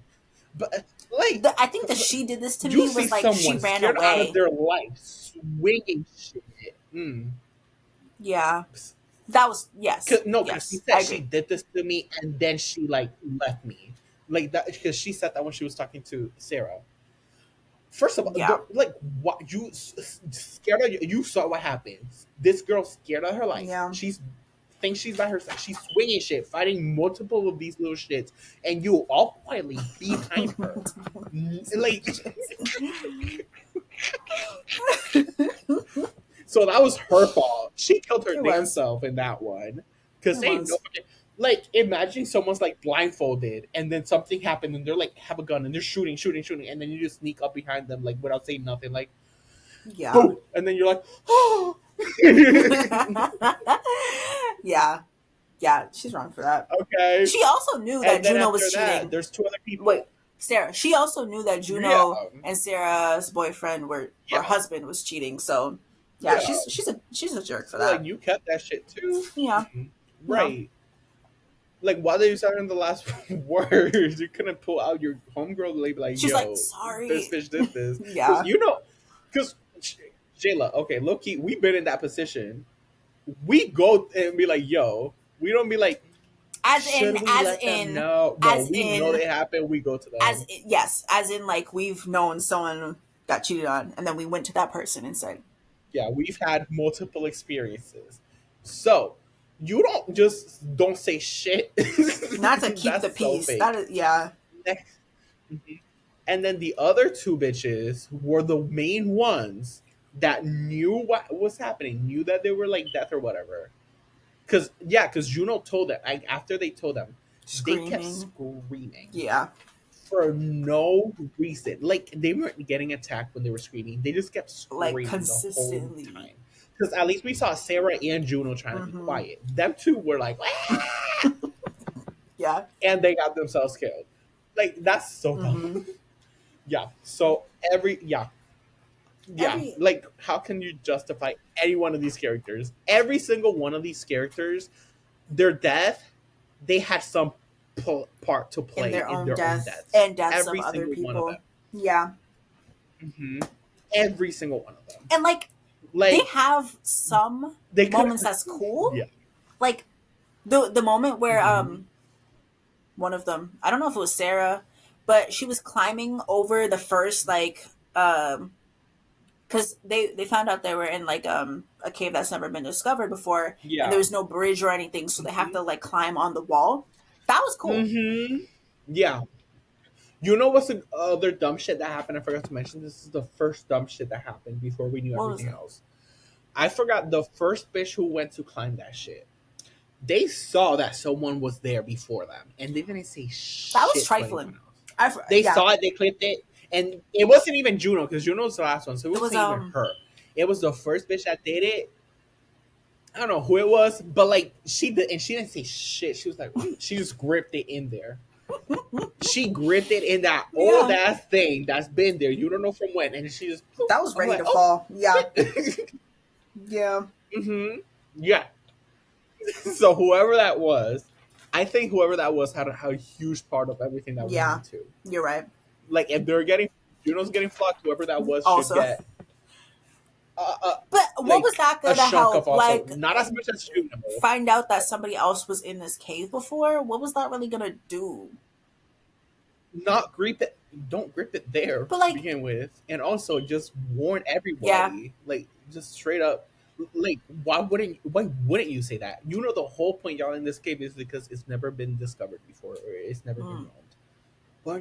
But like I think that she did this to you me see was like she someone ran scared out of away. their life, swinging shit. Mm. Yeah. That was yes. No, because she Yes. I said she agree. did this to me, and then she like left me, like that because she said that when she was talking to Sarah. First of all, Yeah. like what you scared of you saw what happened. This girl scared of her life. Yeah. She's thinks she's by herself. She's swinging shit, fighting multiple of these little shits, and you all quietly behind her. Like, so that was her fault. She killed her It damn was. self in that one. Because It they was. know, like, imagine someone's like blindfolded, and then something happened, and they're like have a gun, and they're shooting, shooting, shooting, and then you just sneak up behind them like without saying nothing, like Yeah. boom, and then you're like, oh. Yeah. Yeah. She's wrong for that. Okay. She also knew that And then Juno after was that, cheating. there's two other people. Wait, Sarah. She also knew that Yeah, Juno and Sarah's boyfriend or yeah, husband was cheating. So yeah, yeah. she's a jerk for Like that. you kept that shit too. Yeah. Mhm. Yeah. Right. Like, while they were in the last words, you couldn't pull out your homegirl to be like, She's like, yo, this sorry. bitch did this. Because, Yeah. because Jayla, okay, Loki, we've been in that position. We go and be like, yo, we don't be like, As in, should we as let them in, know? No, as we know in, they happen. We go to them. yes, as in, like, we've known someone got cheated on, and then we went to that person and said, Yeah, we've had multiple experiences. So you don't say shit. not to keep the That's so peace. That fake. is, yeah, Next. And then the other two bitches were the main ones that knew what was happening, knew that they were like death or whatever. Because Juno told them, like, after they told them, they kept screaming. screaming Yeah, for no reason. Like, they weren't getting attacked when they were screaming. They just kept like screaming the whole consistently. time. Because at least we saw Sarah and Juno trying to be Mm-hmm. quiet. Them two were like, "Ah!" Yeah. And they got themselves killed. Like, that's so dumb. Mm-hmm. Yeah. So yeah. Every Like, how can you justify any one of these characters? Every single one of these characters, their death, they had some part to in play their in own their own death deaths. and deaths of Every other single one of people. them. Yeah, Hmm. Every single one of them. and like they Like, have some they could. moments that's cool. Yeah. Like the moment where Hmm. one of them, I don't know if it was Sarah, but she was climbing over the first like because they found out they were in like a cave that's never been discovered before, and there Yeah. was no bridge or anything, so they have Hmm. to like climb on the wall. That was cool. Hmm. Yeah. You know what's the other dumb shit that happened? I forgot to mention. This is the first dumb shit that happened before we knew What was everything that? else. I forgot the first bitch who went to climb that shit. They saw that someone was there before them, and they didn't say That was shit to anyone trifling. else. They Yeah, saw it, they clipped it, and it wasn't even Juno because Juno's the last one, so it it was wasn't even her. It was the first bitch that did it. I don't know who it was, but like she did, and she didn't say shit. She was like, she just gripped it in there. She gripped it in that old yeah. ass thing that's been there. You don't know from when, and she just. That was I'm ready like, to oh fall. Yeah, shit. yeah, Hmm. Yeah. So whoever that was, I think whoever that was had a huge part of everything that went yeah. into. You're right. Like, if they're getting Juno's getting fucked, whoever that was should Also, get but what was like that a gonna chunk of help? also Like, not as much as Juno. find out that somebody else was in this cave before? What was that really gonna do? Not grip it. Don't grip it there But to like, begin with, and also just warn yeah, everybody. Like, just straight up. Like, why wouldn't you say that? You know, the whole point y'all in this cave is because it's never been discovered before, or it's never been mm, known. Why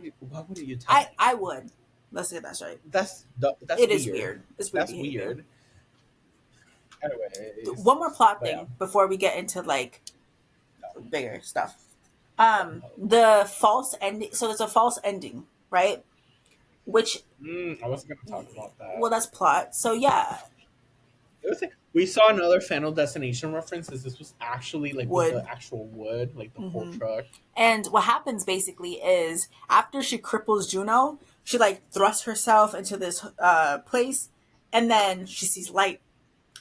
wouldn't you tell I me? would. Let's say that's right. That's It is weird. weird. It's weird That's behavior. weird. Anyways, One more plot but yeah. thing before we get into like No, bigger stuff. no. The false ending. So there's a false ending, right? Which, I wasn't gonna talk about that. well, that's plot. So yeah, We saw another Final Destination reference. As this was actually like with would. the actual wood, like the whole Hmm. truck. And what happens basically is after she cripples Juno, she like thrusts herself into this place, and then she sees light,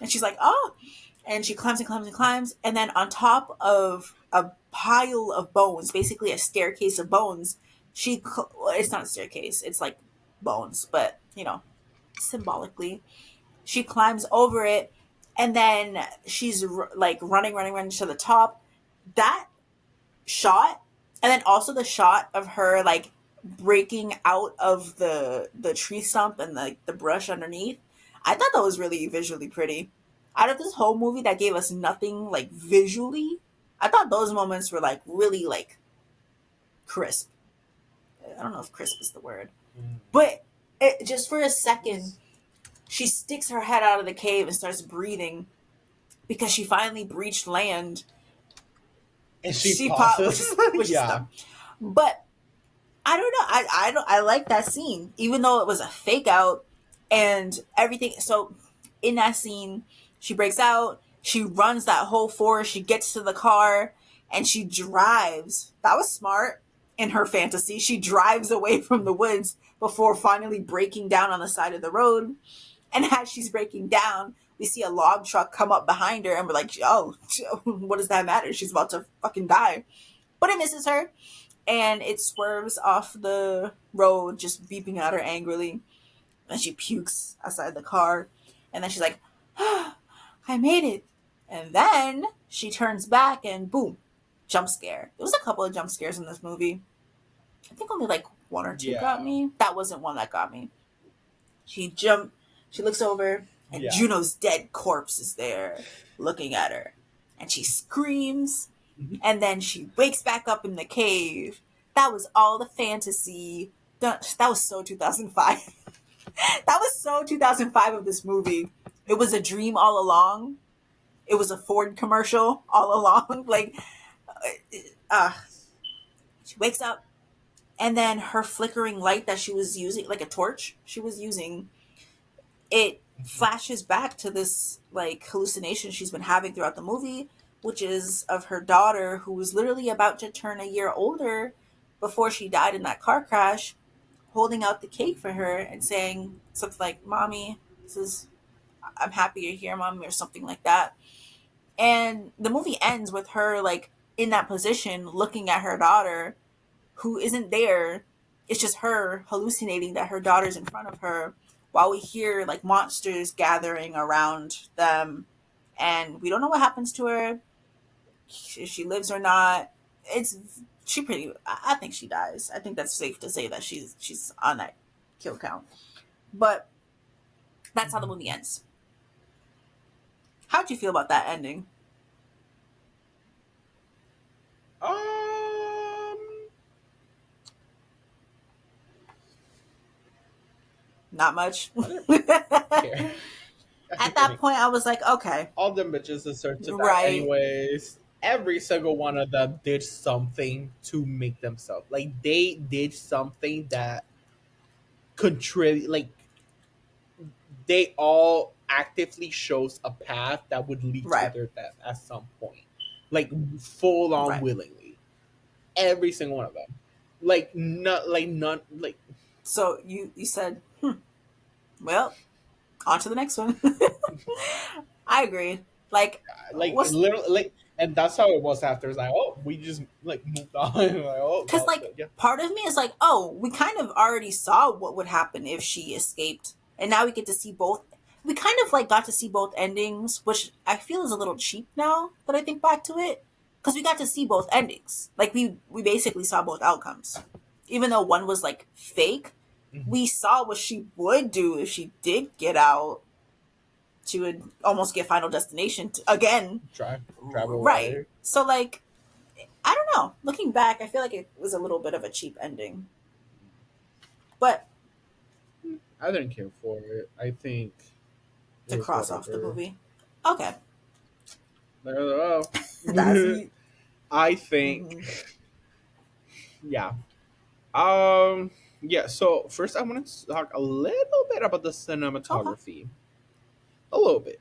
and she's like, "Oh!" And she climbs and climbs and climbs, and then on top of a pile of bones, basically a staircase of bones, well, it's not a staircase; it's like bones, but symbolically, she climbs over it, and then she's like running to the top. That shot, and then also the shot of her like breaking out of the tree stump and like the brush underneath. I thought that was really visually pretty. Out of this whole movie that gave us nothing like visually, I thought those moments were like really like crisp. I don't know if crisp is the word, Mm. but just for a second, she sticks her head out of the cave and starts breathing because she finally breached land. And she She popped, which pauses. is which is Yeah. dumb. But I don't know. I don't. I like that scene, even though it was a fake out and everything. So in that scene, she breaks out. She runs that whole forest. She gets to the car and she drives. That was smart in her fantasy. She drives away from the woods before finally breaking down on the side of the road. And as she's breaking down, we see a log truck come up behind her, and we're like, "Oh, what does that matter? She's about to fucking die." but it misses her, and it swerves off the road, just beeping at her angrily. And she pukes outside the car, and then she's like, "Ah, I made it." And then she turns back, and boom, jump scare. There was a couple of jump scares in this movie. I think only like one or two got Yeah. me. That wasn't one that got me. She jumped. She looks over, and Yeah. Juno's dead corpse is there, looking at her, and she screams. Mhm. And then she wakes back up in the cave. That was all the fantasy. That was so 2005. That was so 2005 of this movie. It was a dream all along. It was a Ford commercial all along. Like, uh, she wakes up, and then her flickering light that she was using, like a torch she was using, it flashes back to this like hallucination she's been having throughout the movie, which is of her daughter who was literally about to turn a year older before she died in that car crash, holding out the cake for her and saying something like, "Mommy, this is I'm happy you're here, Mommy," or something like that. And the movie ends with her like in that position looking at her daughter who isn't there. It's just her hallucinating that her daughter's in front of her while we hear like monsters gathering around them. And we don't know what happens to her, if she lives or not. It's she pretty I think she dies. I think that's safe to say that she's on that kill count. But that's how the movie ends. How'd you feel about that ending? Um, Not much. I didn't care. At that point I was like, okay. All the bitches deserve to die Right. anyways. Every single one of them did something to make themselves. Like they did something that contribute. Like they all actively shows a path that would lead to Right. their death at some point. Like full on Right. willingly. Every single one of them. Like not like none like So you said, well, on to the next one. I agree. Like, what's literally like and that's how it was after. It's like, oh, we just like moved on. Like, oh because well, like yeah. part of me is like, oh, we kind of already saw what would happen if she escaped, and now we get to see both. We kind of like got to see both endings, which I feel is a little cheap now that I think back to it, because we got to see both endings. Like we basically saw both outcomes, even though one was like fake. Mhm. We saw what she would do if she did get out. She would almost get Final Destination again. Drive Right. away. So like I don't know. Looking back, I feel like it was a little bit of a cheap ending. But I didn't care for it. I think it to was cross off the whatever. movie. Okay. Like, oh. That's you. I think Mm-hmm. yeah. Um yeah, so first I want to talk a little bit about the Okay. cinematography. A little bit.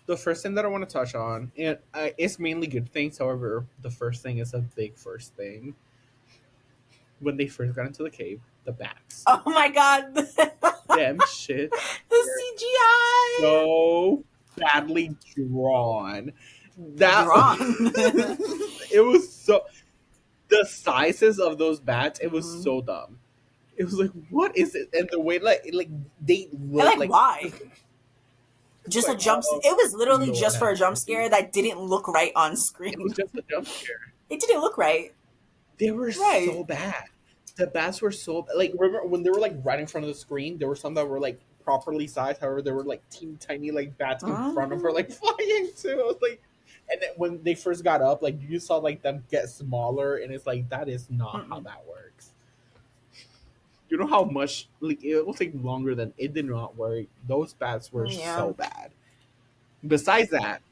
The first thing that I want to touch on, and it's mainly good things. However, the first thing is a big first thing. When they first got into the cave, the bats, Oh my god. The them shit were CGI so badly drawn. That drawn. it was so the sizes of those bats. It was Mm-hmm. so dumb. It was like, what is it? And the way like they And look like like why? it's Just a like, jump. oh It was literally Lord just for have a jump mercy. scare that didn't look right on It was screen. just a jump scare. It didn't look right. They were so Right. bad. The bats were so like remember when they were like right in front of the screen. There were some that were like properly sized. However, there were like teeny tiny like bats in front of her Mm-hmm. like flying too. I was like, and then when they first got up, like you saw like them get smaller, and it's like that is not how Mm-mm. that works. You know how much like it will take longer than it did not work. Those bats were Yeah. so bad. Besides that,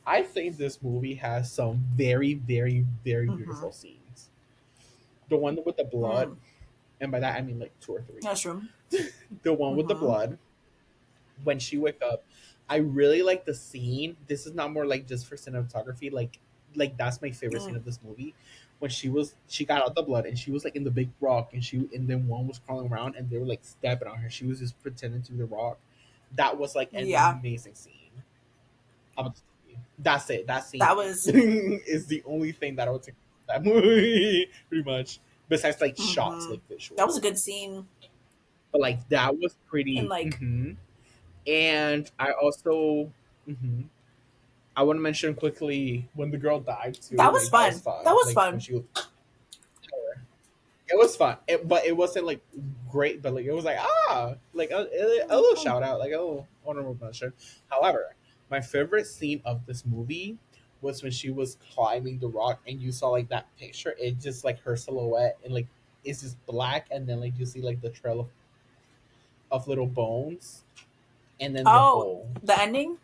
I think this movie has some very, very, very Mm-hmm. beautiful scenes. The one with the blood, Mm. and by that I mean like two or three. That's true. The one with the Mm-hmm. blood, when she wake up, I really like the scene. This is not more like just for cinematography. Like that's my favorite scene Mm. of this movie. When she got out the blood and she was like in the big rock and then one was crawling around and they were like stepping on her. She was just pretending to be the rock. That was like an Yeah. amazing scene. About the movie. That's it. That scene That was is the only thing that I would take. that movie, pretty much. Besides like shots, Mm-hmm. like That was a visuals, good scene. but like that was And pretty. like And I also, hmm I want to mention quickly when the girl died too. that was Like that was fun. That fun. was Like when fun. she was, it was fun. But it wasn't like great. But like it was like like a little shout out, like a little honorable mention. However, my favorite scene of this movie was when she was climbing the rock and you saw like that picture. It just like her silhouette and like it's just black and then like you see like the trail of little bones and then the Oh, hole the ending?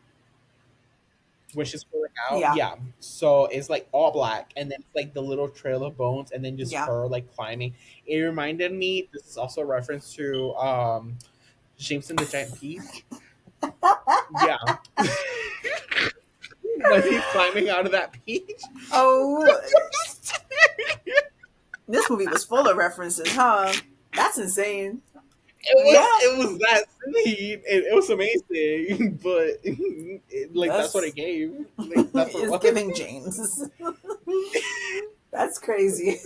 when she's pouring out. Yeah. Yeah. So it's like all black and then it's like the little trail of bones and then just Yeah. her like climbing. It reminded me, this is also a reference to James and the Giant Peach. Yeah. When he's climbing out of that peach. Oh, this movie was full of references, huh? That's insane. Yeah. It was that scene. It was amazing, but like that's what That's it gave. Like that's what it is giving was. James. That's crazy.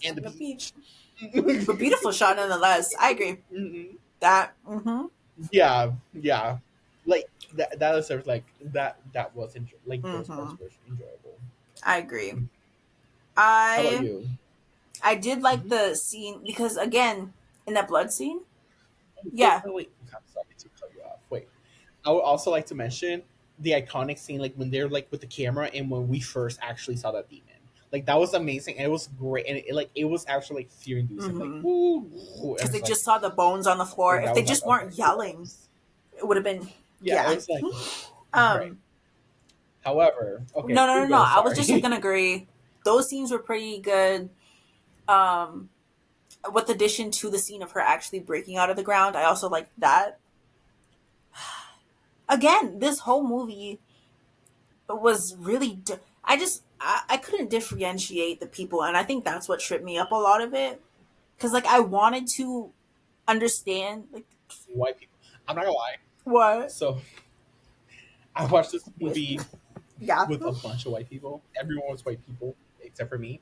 And the The peach. peach. But beautiful shot nonetheless. I agree. Mhm. That mm-hmm. Yeah, yeah. Like that was sort of like that was like those parts Mm-hmm. were enjoyable. I agree. How about I you? I did like Mhm. the scene because again, in that blood scene, Wait, yeah. wait, wait. I'm sorry to cut you off. Wait. I would also like to mention the iconic scene, like when they're like with the camera and when we first actually saw that demon. Like that was amazing and it was great and like it was actually like fear inducing, like Mm-hmm. ooh, ooh, and Because they it's like just saw the bones on the floor. and If that they was like just okay, weren't yelling, yes, it would have been yeah, it yeah. was like right. Um, However, okay, no, no, you no, no. go. I was just Sorry. gonna agree. Those scenes were pretty good. Um, with addition to the scene of her actually breaking out of the ground, I also like that. Again, this whole movie was really. I couldn't differentiate the people, and I think that's what tripped me up a lot of it. Because like I wanted to understand like White people. I'm not gonna lie. what So I watched this with movie yeah. with a bunch of white people. Everyone was white people except for me.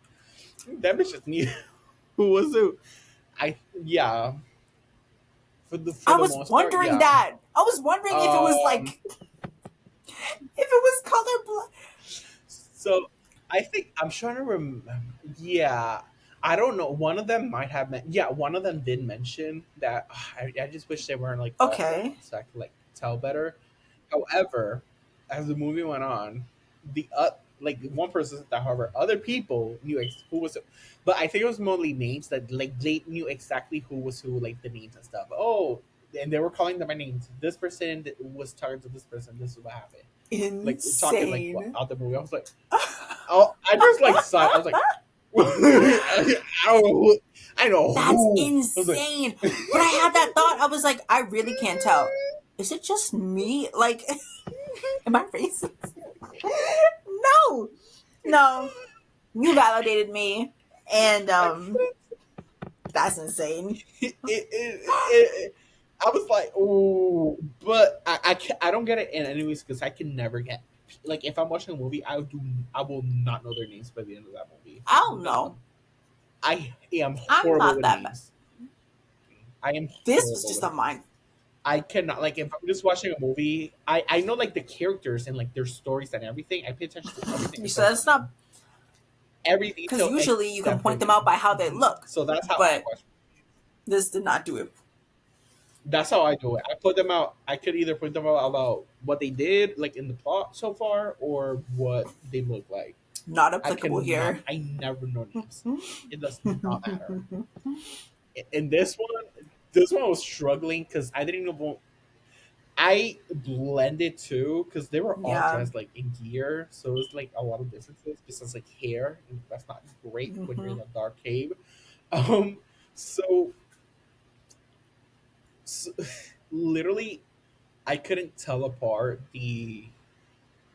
That bitch just knew who was who. I yeah, for I the was most part, wondering yeah. that. I was wondering if it was Um, like if it was color blood. so I think I'm trying to remember. Yeah, I don't know. One of them might have yeah, one of them did mention that. I just wish they weren't like all Okay. blonde so I could like tell better. However, as the movie went on, the like one person said that, however, other people knew who was who. But I think it was mostly names that like they knew exactly who was who, like the names and stuff. Oh, and they were calling them by names. This person was talking to this person. This is what happened. Like talking like what, Insane. out the movie. I was like, oh, I just like saw it. I was like, I don't know who. I know That's who. I was like, insane. But I had that thought. I was like, I really can't tell. Is it just me? Like, am I racist? No, no. You validated me, and I couldn't. that's insane. I was like, ooh, but I don't get it in anyways because I can never get like if I'm watching a movie, I will not know their names by the end of that movie. I don't None. know. I am I'm horrible not with that bad. names. I am This was horrible just with a names. mind. I cannot like if I'm just watching a movie, I know like the characters and like their stories and everything. I pay attention to everything You except said for it's not every because detail usually you can except for point them name. out by how they look, So that's how I but watch. this did not do it. That's how I do it. I put them out. I could either put them out about what they did, like in the plot so far, or what they look like. Not I applicable cannot. here. I never know names. It does not matter. In this one was struggling because I didn't know. I blended too because they were all Yeah. dressed like in gear, so it's like a lot of differences. Besides like hair, and that's not great when you're Hmm. in a dark cave. Um, so, so literally, I couldn't tell apart the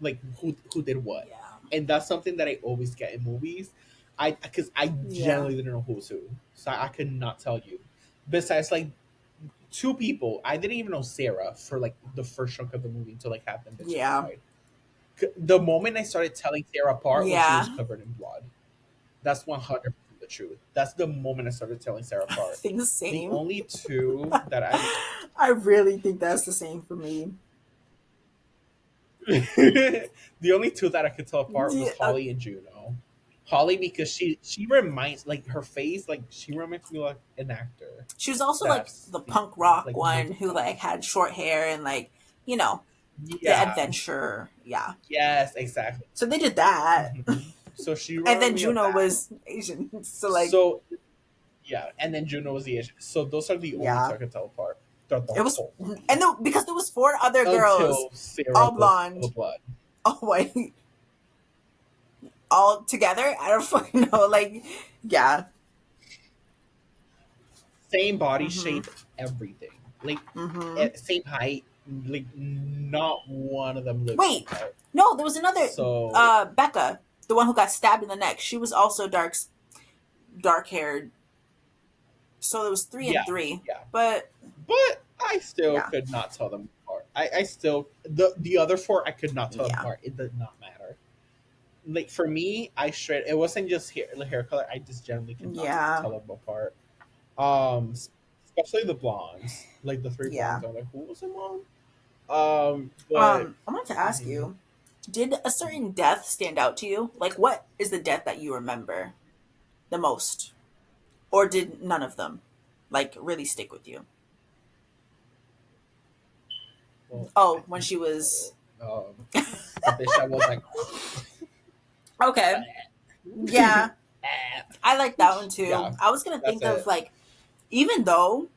like who did what, Yeah. and that's something that I always get in movies. I because I Yeah. generally didn't know who's who, so I could not tell you. Besides, like two people, I didn't even know Sarah for like the first chunk of the movie until like half them bitches Yeah. died. The moment I started telling Sarah apart when she was Yeah. covered in blood. That's 100% the truth. That's the moment I started telling Sarah I apart. think the The same. only two that I I really think that's the same for me. the only two that I could tell apart was Yeah. Holly and Juno. Holly because she reminds like her face like she reminds me like an actor She was also that like I've the seen punk rock like one multiple who like times. had short hair and like, you know, the Yeah. adventure. Yeah. Yes, exactly. So they did that. So she And reminded then me of Juno that. was Asian. So like, So yeah, and then Juno was the Asian. So those are the only two yeah. I could tell apart throughout the It was whole and movie the, because there was four other girls, until Sarah all was a blonde, blood. all white, all together. I don't fucking know. Like, yeah. Same body Mm-hmm. shape, everything. Like Mm-hmm. same height. Like not one of them looks Wait, apart. no, there was another. So Becca, the one who got stabbed in the neck. She was also dark haired. So there was three yeah, and three. yeah. But But I still yeah, could not tell them apart. I still the other four I could not tell them yeah, apart. It did not matter. Like for me, I straight it wasn't just hair color. I just generally could not yeah, tell them apart. Um, especially the blondes, like the three yeah. blondes. I'm like, who was the mom? But I wanted to ask mhm. you, did a certain death stand out to you? Like, what is the death that you remember the most, or did none of them, like, really stick with you? Well, I Oh, when think she was the bitch that was like, okay, yeah, I like that one too. yeah, I was gonna that's think of it. like, even though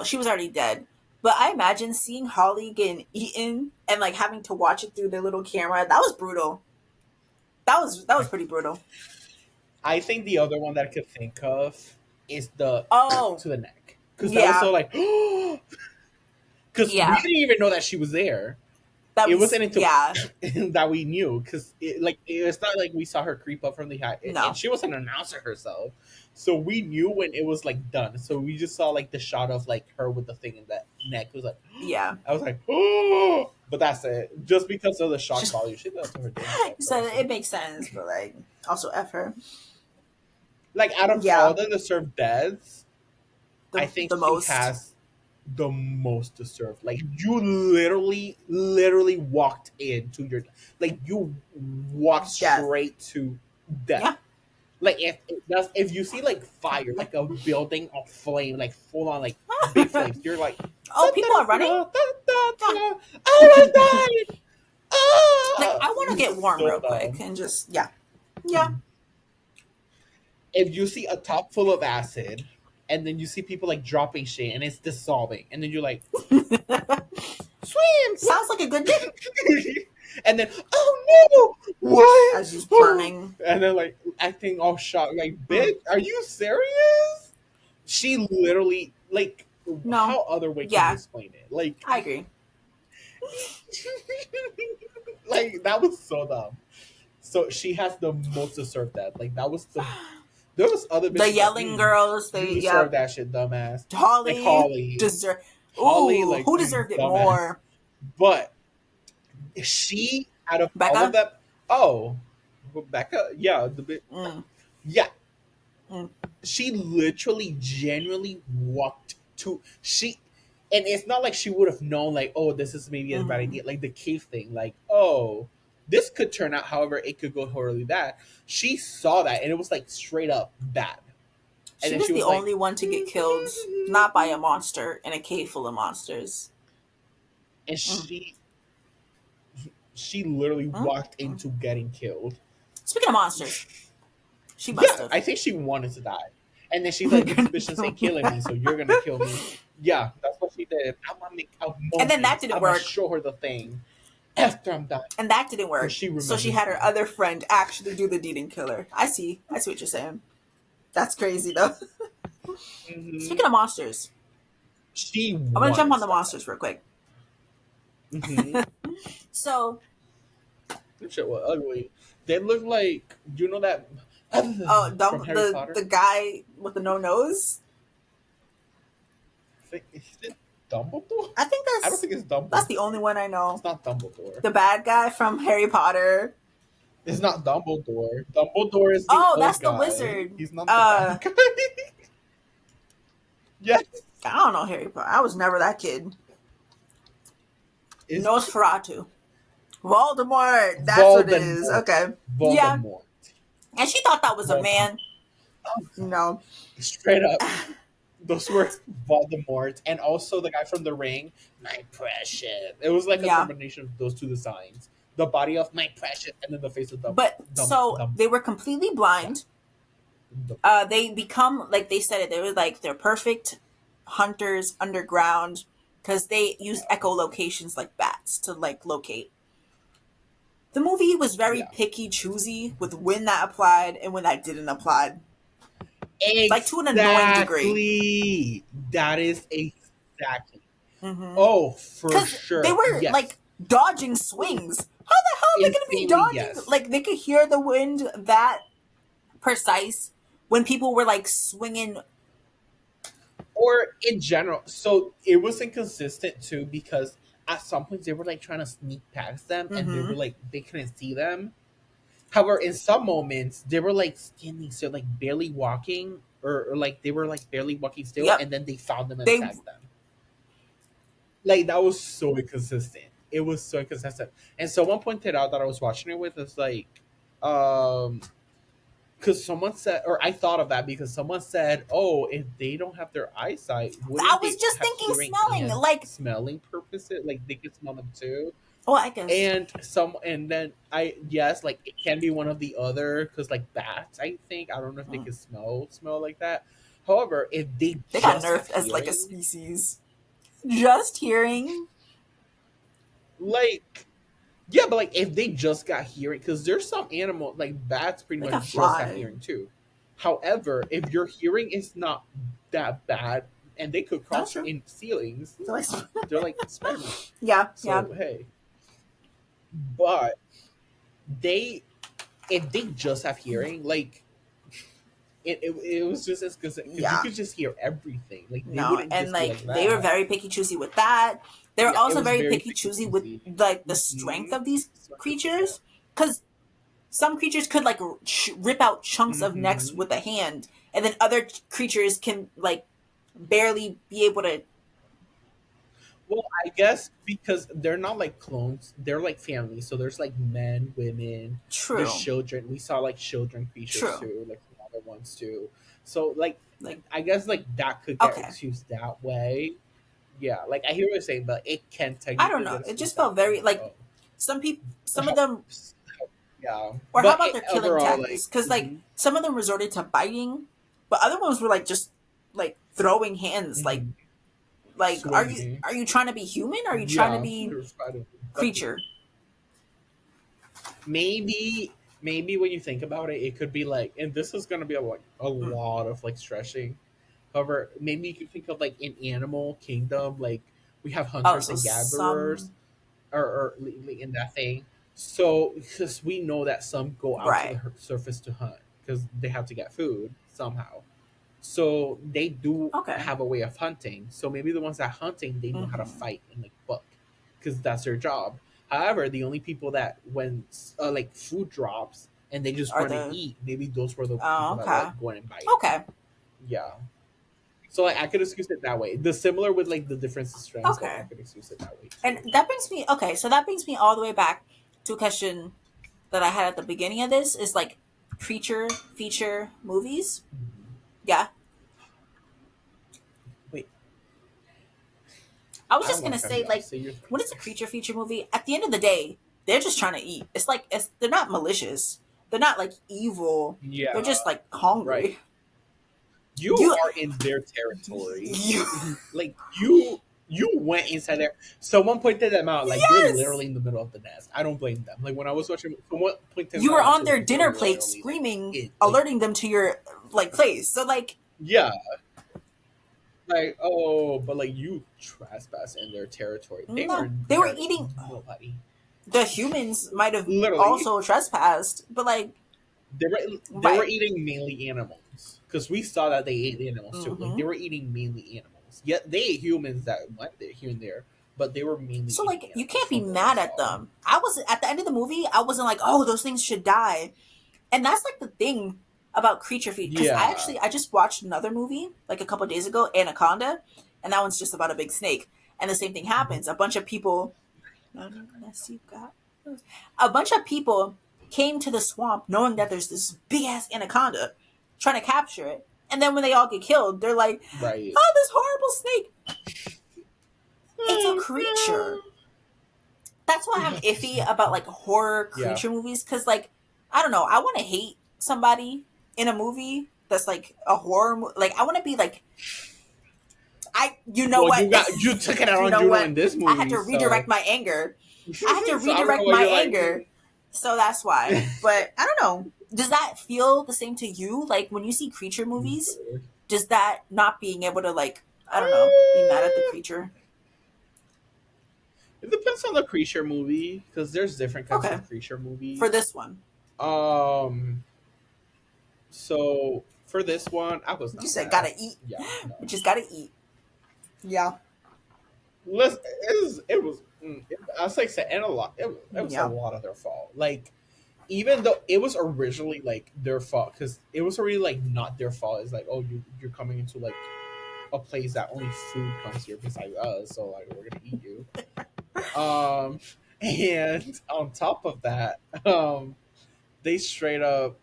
she was already dead, but I imagine seeing Holly getting eaten and like having to watch it through the little camera. That was brutal. That was pretty brutal. I think the other one that I could think of is the Oh, to the neck because that was yeah, so like because we yeah. didn't even know that she was there. That It was wasn't until yeah. that we knew because like it's not like we saw her creep up from the high and No, she wasn't an announcer herself, so we knew when it was like done. So we just saw like the shot of like her with the thing in that neck. It was like yeah. I was like oh, but that's it. Just because of the shock Just value, she does her damn self though. so So it makes sense, but like also F her. like out of all Yeah, the deserved deaths, I think the she most. has the most deserved. Like you literally walked into your like you walked Death. straight to death. Yeah. Like if you see like fire, like a building of flame, like full on like big flames, you're like da, Oh, da, people are da, running. da, da, da, Yeah. da. Oh my god! Like Ah! I want to get warm So real quick dumb. and just yeah, yeah. If you see a top full of acid, and then you see people like dropping shit, and it's dissolving, and then you're like, swim, Sounds like a good day. and then oh no, what? As she's Oh. burning. And then like acting all shocked, like Mm. bitch, are you serious? She literally like No. how other way can you Yeah, explain it? Like, I agree. like that was so dumb. So she has the most deserved that. Like that was the there was other The bitches like yelling girls. you They deserve yep. that shit, dumbass. Like Holly Holly, deserve. Holly, Ooh, like who you deserved it dumbass. more? But she out of all of Becca. them, oh, Rebecca, yeah, the bit, Mm, yeah, mm, she literally genuinely walked to she, and it's not like she would have known like, oh, this is maybe a bad mm. idea, like the cave thing, like, oh, this could turn out, however, it could go horribly bad. She saw that, and it was like straight up bad, and She then was she the was like, only one to get killed, not by a monster in a cave full of monsters. and Mm, she literally mm, walked mm. into getting killed. Speaking of monsters, she must Yeah, have. I think she wanted to die. And then she's You're like, these gonna bitches kill ain't me. killing me, so you're gonna kill me. Yeah, that's what she did. I'm gonna make a And then that moment. didn't I'm gonna work. show her the thing after I'm dying. And that didn't Because work. she So she remembers had her me. other friend actually do the deed and kill her. I see. I see what you're saying. That's crazy though. Hmm. Speaking of monsters, She I'm gonna jump wanted on to the die. monsters real quick. Hmm. So, That shit was ugly. They look like, you know that oh, from Harry the Potter? guy with the no nose. Is it Dumbledore? I think I don't think it's that's the Dumbledore. only one I It's know. not Dumbledore. The bad guy from Harry Potter. It's not Dumbledore. Dumbledore is the Oh, old that's the guy. wizard. He's not the bad guy. Yes. I don't know Harry Potter. I was never that kid. It's Nosferatu. Voldemort. That's what it is. Voldemort. Okay. Yeah. Voldemort. And she thought that was a Voldemort. man. No. Straight up. Those were Voldemort. And also the guy from The Ring, my precious. It was like a Yeah. combination of those two designs. The body of my precious and then the face of But so they were completely yeah. blind. They become, like they said it, they were like they're perfect hunters underground because they use echolocations like bats to like locate. The movie was very Yeah. picky, choosy with when that applied and when that didn't apply, like to an annoying degree. Exactly. That is exactly. Mm-hmm. Oh, for Because they sure. were like Yes. dodging swings. How the hell are they going to be Insanely dodging? yes. Like they could hear the wind that precise when people were like swinging. Or in general. So it was inconsistent too because at some points they were like trying to sneak past them and they Mm-hmm. were like they couldn't see them. However, in some moments they were like standing still, like barely walking, or like they were like barely walking still, Yep. and then they found them and They attacked them. Like that was so inconsistent. It was so inconsistent. And someone pointed out that I was watching it with is like, um, because someone said, or I thought of that because someone said, "Oh, if they don't have their eyesight, I wouldn't was they just have thinking hearing smelling. and Like, smelling purposes? Like they could smell them too." oh, I guess. And then I yes, like it can be one of the other because like bats, I think I don't know if they Mm. can smell like that. However, if they They got just have nerfed as like a hearing, species. Just hearing. like yeah, but like if they just got hearing, because there's some animal like bats pretty They much can just have fly. hearing too. However, if your hearing is not that bad and they could That's crawl true. in ceilings, They're like, they're like Spider-Man. yeah, yeah. So hey, but they if they just have hearing, like it was just as good because you Yeah. could just hear everything. Like they No, wouldn't and just be like like they were that. very picky choosy with that. They were Yeah, it also was very very picky picky choosy with choosy. like the strength Mm-hmm. of these So 100%. creatures because some creatures could like rip out chunks of necks Mm-hmm. with a hand, and then other creatures can like barely be able to. Well, I guess because they're not like clones, they're like families. So there's like men, women, there's True, children. We saw like children creatures true. too, like some other ones too. So like Like, I guess like that could get okay, excused that way. Yeah, like I hear what you're saying, but it can I don't technically know. get It excused just that felt way. very like So some people. Some of how, them, yeah, or how but about their killing overall, like tactics? Because like mhm, some of them resorted to biting, but other ones were like just like throwing hands. mhm, Like swinging, are you trying to be human? Or are you trying to yeah, be they're fighting. But creature? maybe when you think about it, it could be like, and this is gonna be a Mm. lot of like stretching. However, maybe you could think of like in animal kingdom, like we have Oh, hunters so and gatherers, some in that thing. So because we know that some go out to the right. surface to hunt because they have to get food somehow. So they do Okay. have a way of hunting. So maybe the ones that hunting they know how to Mm-hmm. fight and like buck because that's their job. However, the only people that when like food drops and they just Are run and the eat, maybe those were the oh people that okay like go in and bite. okay Yeah. So like I could excuse it that way. The similar with like the difference in strengths, like I okay. could excuse it that way And too. that brings me okay. So that brings me all the way back to a question that I had at the beginning of this is like creature feature movies. Mhm. Yeah, Wait, I was I don't just want gonna to cut say you off. like Say your thing when it's a first. creature feature movie, at the end of the day, they're just trying to eat. It's like they're not malicious. They're not like evil. Yeah, They're just like right. hungry. You You are in their territory. you Like you went inside there. Someone pointed them out. Like they're yes. literally in the middle of the nest. I don't blame them. Like when I was watching, someone pointed You that were out on too. their Like they're dinner plate literally like screaming, it. Like alerting them to your like place. So like yeah, like oh, but like you trespass in their territory. They no, weren't they were there. eating. Nobody. The humans might have Literally, also trespassed, but like they were right. eating mainly animals because we saw that they ate animals too. Like Mm-hmm. they were eating mainly animals. Yet they ate humans that went there here and there, but they were mainly So like you Indians can't be from what I mad at saw. them. I was at the end of the movie, I wasn't like, oh, those things should die. And that's like the thing about creature feed, because Yeah. I just watched another movie like a couple days ago, Anaconda, and that one's just about a big snake. And the same thing happens. A bunch of people, unless you got, a bunch of people came to the swamp knowing that there's this big ass anaconda, trying to capture it. And then when they all get killed, they're like, Right. oh, this horrible snake. It's a creature. That's why I'm iffy about like horror Yeah. creature movies, because like I don't know, I want to hate somebody in a movie that's like a like I want to be like, I you know Well, what you took it out you on know Juno what, in this I had movie, to redirect so my anger. I had to so I don't know redirect why my you're like. anger, so that's why. But I don't know, does that feel the same to you, like when you see creature movies? Does that not being able to like, I don't know, be mad at the creature? It depends on the creature movie because there's different kinds Okay, of creature for movies. this one, Um, so for this one, I was you not said mad. gotta eat. Yeah, no. We just gotta eat. Yeah. I was like saying a lot. It was a Yeah. lot of their fault. Like even though it was originally like their fault because it was already like not their fault. It's like, oh, you're coming into like a place that only food comes here besides us, so like we're gonna eat you. Um, and on top of that, they straight up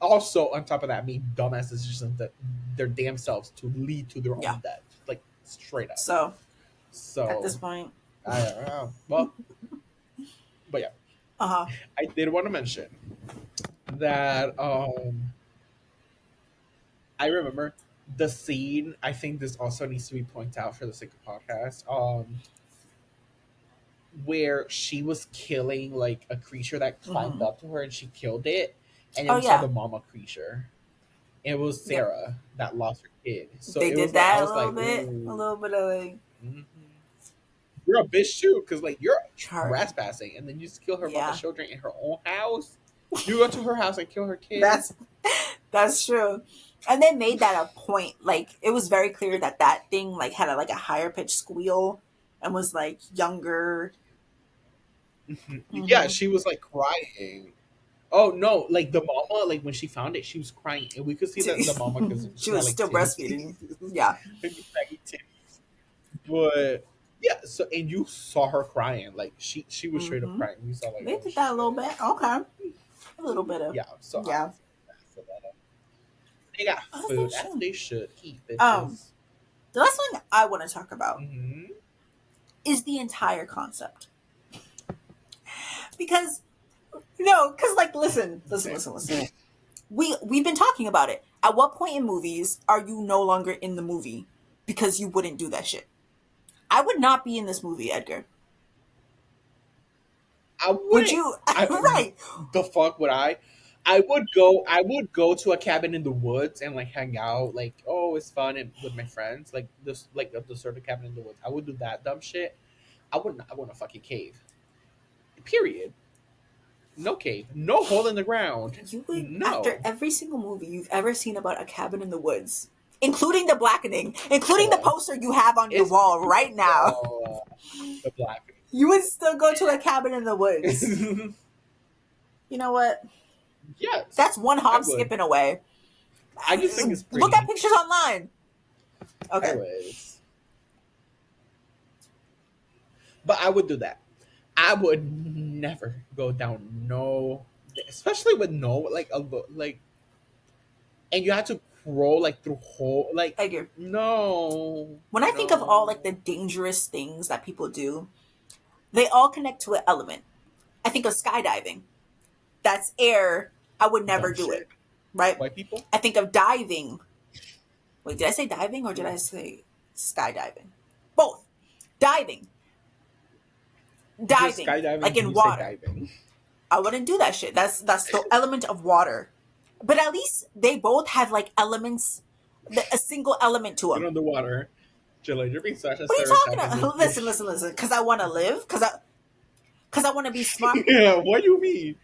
also on top of that made dumbass decisions that their damn selves to lead to their Yeah. own death, like straight up. So at this So point, I don't know. Well, but yeah, uh huh. I did want to mention that I remember the scene. I think this also needs to be pointed out for the sake of podcast. Where she was killing like a creature that climbed Mm-hmm. up to her and she killed it, and then Oh we saw yeah. the mama creature. It was Yep. Sarah that lost her kid. So They it was did like I that a was little like, bit. A ooh, little bit of like mhm. You're a bitch too, because like you're hard. trespassing, and then you just kill her mama Yeah. children in her own house. You go to her house and kill her kid. That's that's true. And they made that a point. Like it was very clear that that thing like had a, like a higher pitched squeal and was like younger. Yeah, Mm-hmm. she was like crying. Oh no, like the mama, like when she found it, she was crying, and we could see that the mama because She she had was like still breastfeeding. titties, Yeah. maybe baggy titties. But yeah, so and you saw her crying, like she was straight up Mm-hmm. crying. We saw like, They oh did that a little shit. bit. Okay. A little bit of Yeah, so I yeah. was mad for that. They got As they food as should. they should eat, Um, bitches. the last thing I want to talk about Hmm. is the entire concept. Because no, because like Okay. listen. We've been talking about it. At what point in movies are you no longer in the movie because you wouldn't do that shit? I would not be in this movie, Edgar. I Would wouldn't. you? I Right. the fuck would I? I would go. I would go to a cabin in the woods and like hang out. Like, oh, it's fun and with my friends. Like this, like a deserted cabin in the woods. I would do that dumb shit. I wouldn't. I want a fucking cave. Period. No cave. No hole in the ground. You would, after No. every single movie you've ever seen about a cabin in the woods, including the blackening, including the Well, poster you have on your it's wall right now, well, the black. you would still go to a cabin in the woods. You know what? Yes, That's one I hop would. skipping away. I just think it's Look at pretty. pictures online. Okay. Anyways, but I would do that. I would never go down no, especially with no like like, and you had to crawl like through hole like Edgar, no when I think of all no like the dangerous things that people do, they all connect to an element. I think of skydiving. That's air. I would never dumb do shit. it. Right? White people. I think of diving. Wait, did I say diving or did I say skydiving? Both. Diving. If you're Diving. skydiving, Like then in you say water. diving. I wouldn't do that shit. That's the element of water. But at least they both have like elements, a single element to Get them. underwater. Jilla, you're being such a What are you talking stereotyping about? this. Listen. Because I want to live. Because I want to be smart. Yeah, what do you mean?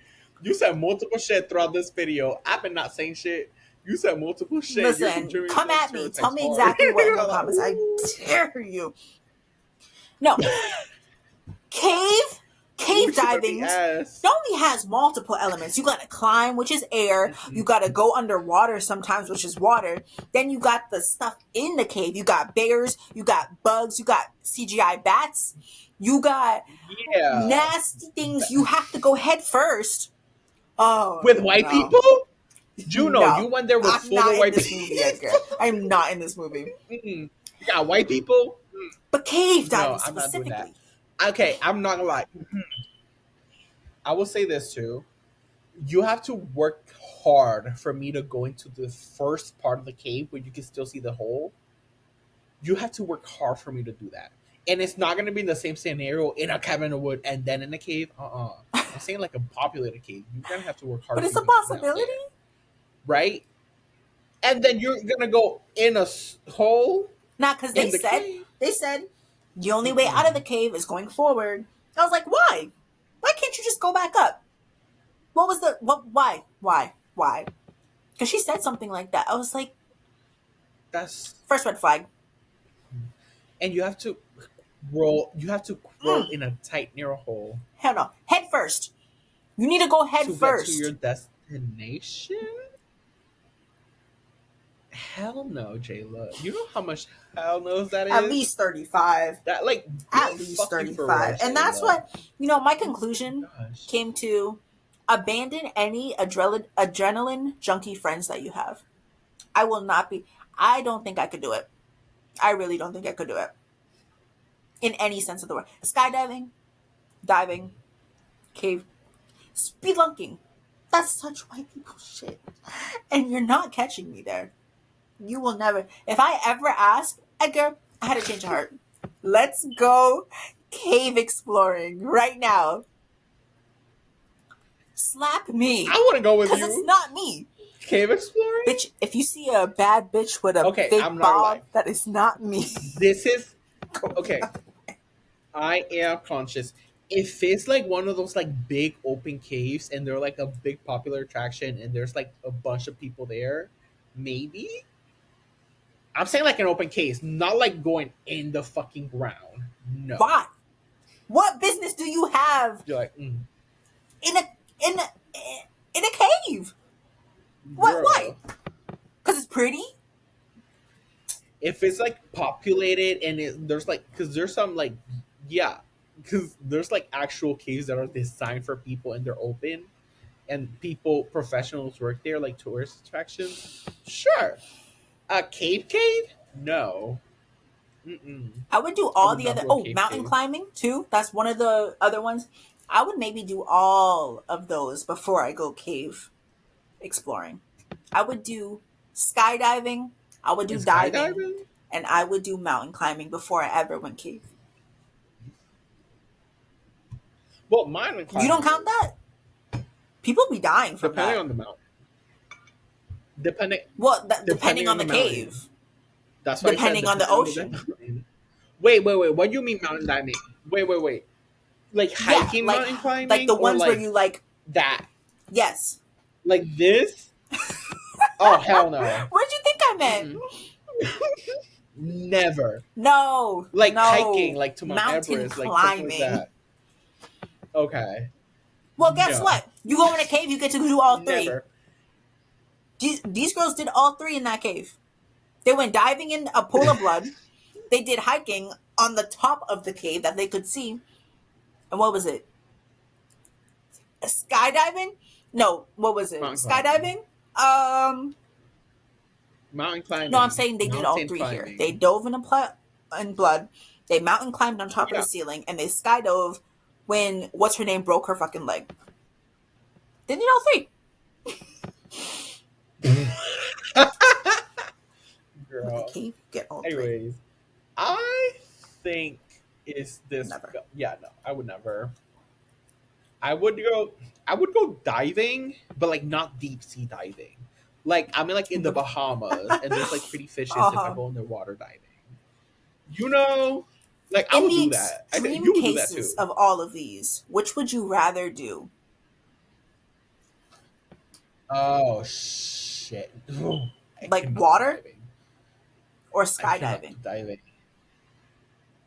You said multiple shit throughout this video. I've been not saying shit. You said multiple shit. You're Listen, contributing to come those at me. Tell stereotypes me hard. exactly what in the Like, comments. I ooh. dare you. No, cave cave Which one we diving asked? not only has multiple elements. You gotta climb, which is air. You Mhm. gotta go underwater sometimes, which is water. Then you got the stuff in the cave. You got bears. You got bugs. You got CGI bats. You got Yeah. nasty things. You have to go head first. Oh With white no, people? Juno, no! you went there with I'm full of not in white this people. movie, Edgar. I'm not in this movie. Mm-mm. Yeah, white people? But cave No, diving I'm not doing that. specifically. Okay, I'm not gonna lie. I will say this too. You have to work hard for me to go into the first part of the cave where you can still see the hole. You have to work hard for me to do that. And it's not gonna be in the same scenario in a cabin in the wood and then in a cave. I'm saying like a populated cave. You're gonna have to work But hard for it's you a to get down possibility. there. Right? And then you're gonna go in a hole Not because in the cave. they said the only way out of the Mm-mm. cave is going forward. I was like, why? Why can't you just go back up? What was the what? Why? Because she said something like that. I was like, That's first red flag. and you have to roll. You have to crawl Mm, in a tight narrow hole hell no. Head first. You need to go head to get to your first. destination. Hell no, Jayla. You know how much hell knows that At is? least 35. That like be At least fucking for real, 35. And that's Jayla. what, my Oh conclusion my gosh. came to abandon any adrenaline junkie friends that you have. I will not be, I don't think I could do it. I really don't think I could do it in any sense of the word. Skydiving, diving, cave, spelunking. That's such white people shit. And you're not catching me there. You will never. If I ever ask, Edgar, I had a change of heart. Let's go cave exploring right now. Slap I me. want to go with Because it's you. not me. Cave exploring? Bitch, if you see a bad bitch with a Okay, big I'm not gonna lie. bob, that is not me. This is okay. I am conscious. If it's like one of those like big open caves and they're like a big popular attraction and there's like a bunch of people there, maybe. I'm saying like an open cave, not like going in the fucking ground. No. Why? What business do you have You're like, in a in a in a cave? What? Why? girl. Because it's pretty. If it's like populated and there's like, because there's some like, yeah, because there's like actual caves that are designed for people and they're open and people, professionals work there, like tourist attractions. Sure. A cave? No. Mm-mm. I would do I all would the not other. do a Oh, mountain cave. climbing too. That's one of the other ones. I would maybe do all of those before I go cave exploring. I would do skydiving. I would do And diving, skydiving? and I would do mountain climbing before I ever went cave. Well, mountain You don't climbing count is that? People be dying from depending that. on the mountain. Depending Well, depending depending on on the the mountain. cave, That's why I said depending on the depending on the ocean. mountain. Wait. What do you mean mountain climbing? Wait. Like Yeah, hiking mountain like climbing the or ones where like you like. that? Yes. Like this? Oh hell no. What did you think I meant? Mm-mm. Never. No, Like hiking, no. like to Mount Mountain Everest, like something like climbing. that. Okay. Well, guess No. what? You go in a cave, you get to do all three. Never. These girls did all three in that cave. They went diving in a pool of blood. They did hiking on the top of the cave that they could see. And what was it? Skydiving? No, what was it? Mountain climbing. Skydiving? Mountain No, I'm climbing. saying they did all Mountain three here. They climbing. dove in blood. They mountain climbed on top of the Yeah. ceiling, and they skydove when what's her name broke her fucking leg. They did all three. With the Girl. cave, get all three. Anyways, I think is this. Never. Yeah, no, I would never. I would go. I would go diving, but like not deep sea diving. Like I mean, like in the Bahamas, and there's like pretty fishes if I Uh-huh. go underwater diving. You know, like I In would the do that. I think extreme you would do that cases too. of all of these, which would you rather do? Oh shit! I Like cannot do water diving. or I cannot do skydiving? diving.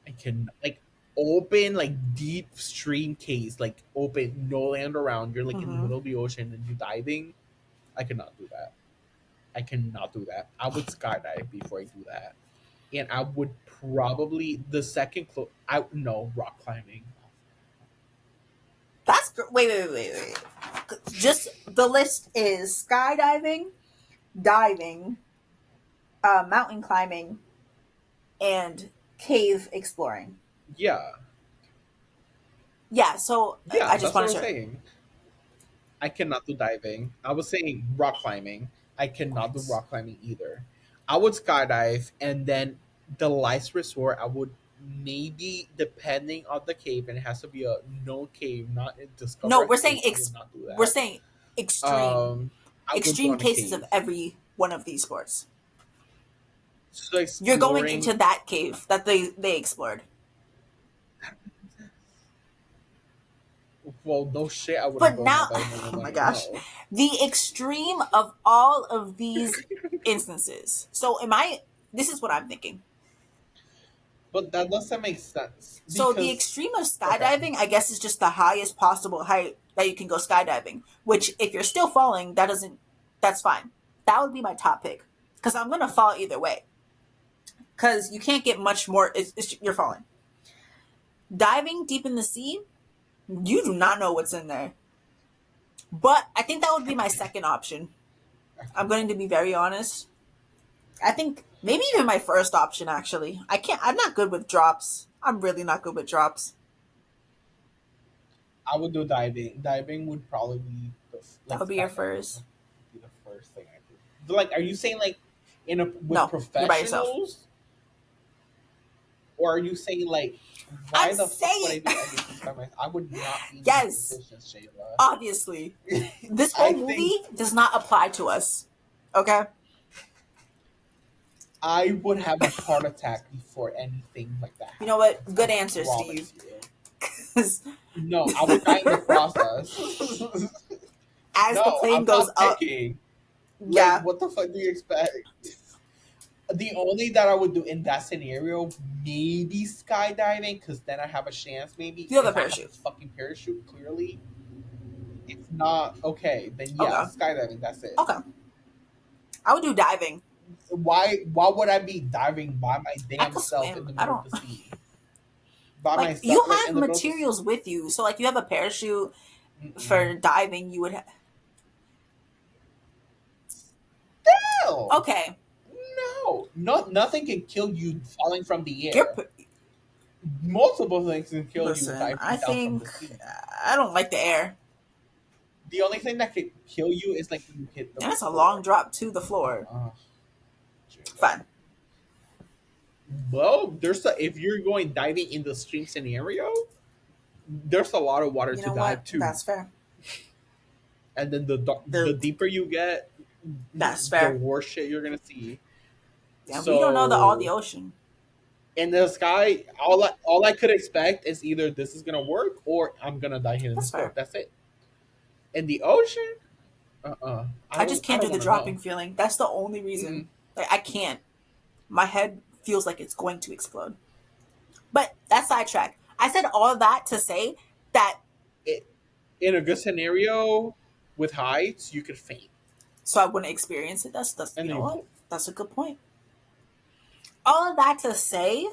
I can like. open, like deep stream case, like open, no land around. You're like in the Mm-hmm. middle of the ocean and you diving. I cannot do that. I cannot do that. I would skydive before I do that, and I would probably the second I no rock climbing. Wait. Just the list is skydiving, diving, mountain climbing, and cave exploring. Yeah, Yeah, so yeah, I just that's what want I to was share. saying. I cannot do diving. I was saying rock climbing. I cannot do What? rock climbing either. I would skydive, and then the last resort, I would maybe, depending on the cave, and it has to be a known cave, not discover No, a cave. I would not do we're that. saying extreme I would go extreme in a cases of cave. every one of these sports. So You're going into exploring. that cave that they explored. Well, no shit. I wouldn't But go in now, that. That would oh my let me gosh, know. the extreme of all of these instances. So, am I? This is what I'm thinking. But that doesn't make sense So, the because extreme of okay, skydiving, I guess, is just the highest possible height that you can go skydiving. Which, if you're still falling, that doesn't. That's fine. That would be my top pick because I'm gonna fall either way. Because you can't get much more. You're falling. Diving deep in the sea, you do not know what's in there. But I think that would be my second option. I'm going to be very honest. I think maybe even my first option actually. I'm not good with drops. I'm really not good with drops. I would do diving. Diving would probably be That like would be your skydiving first. would be the first thing I do. But like, are you saying like in a with No, you're by yourself. professionals, or are you saying like I'm why the fuck would I saying do anything by myself? I would not be in these yes, positions, Shayla. obviously. This whole I think movie does not apply to us. Okay? I would have a heart attack before anything like that You know what? happens. I Good answer, promise Steve. you. 'Cause No, I would die in the process. as the No, plane I'm goes not up, picking. Like, yeah, what the fuck do you expect? The only that I would do in that scenario, maybe skydiving, because then I have a chance. Maybe you have a if I have parachute. the fucking parachute, clearly. If not, okay, then yeah, Okay. skydiving. That's it. Okay. I would do diving. Why? Why would I be diving by my I damn could self in swim. the I middle of don't the sea? By like you myself, like have in the middle of the. materials with you. So like you have a parachute Mm-mm. for diving, you would Hell, okay. no, not nothing can kill you falling from the You're air. Multiple things can kill you listen. I diving down from the think sea. I don't like the air. The only thing that could kill you is like when you hit the And it's a long floor. drop to the floor. Uh, Fine. well, if you're going diving in the stream scenario, there's a lot of water You to know what? dive to, That's fair. and then the The deeper you get, that's the fair. worse shit you're gonna see. And we don't know the So ocean. in the sky, all I could expect is either this is gonna work or I'm gonna die here in the That's sport. fair. That's it. In the ocean, I I just don't I can't do don't the want to know. dropping feeling. That's the only reason. Mm-mm. Like I can't. My head feels like it's going to explode. But that's sidetrack. I said all of that to say that It, in a good scenario with heights, you could faint, so I wouldn't experience it. That's and you then know you what? boom. That's a good point. All of that to say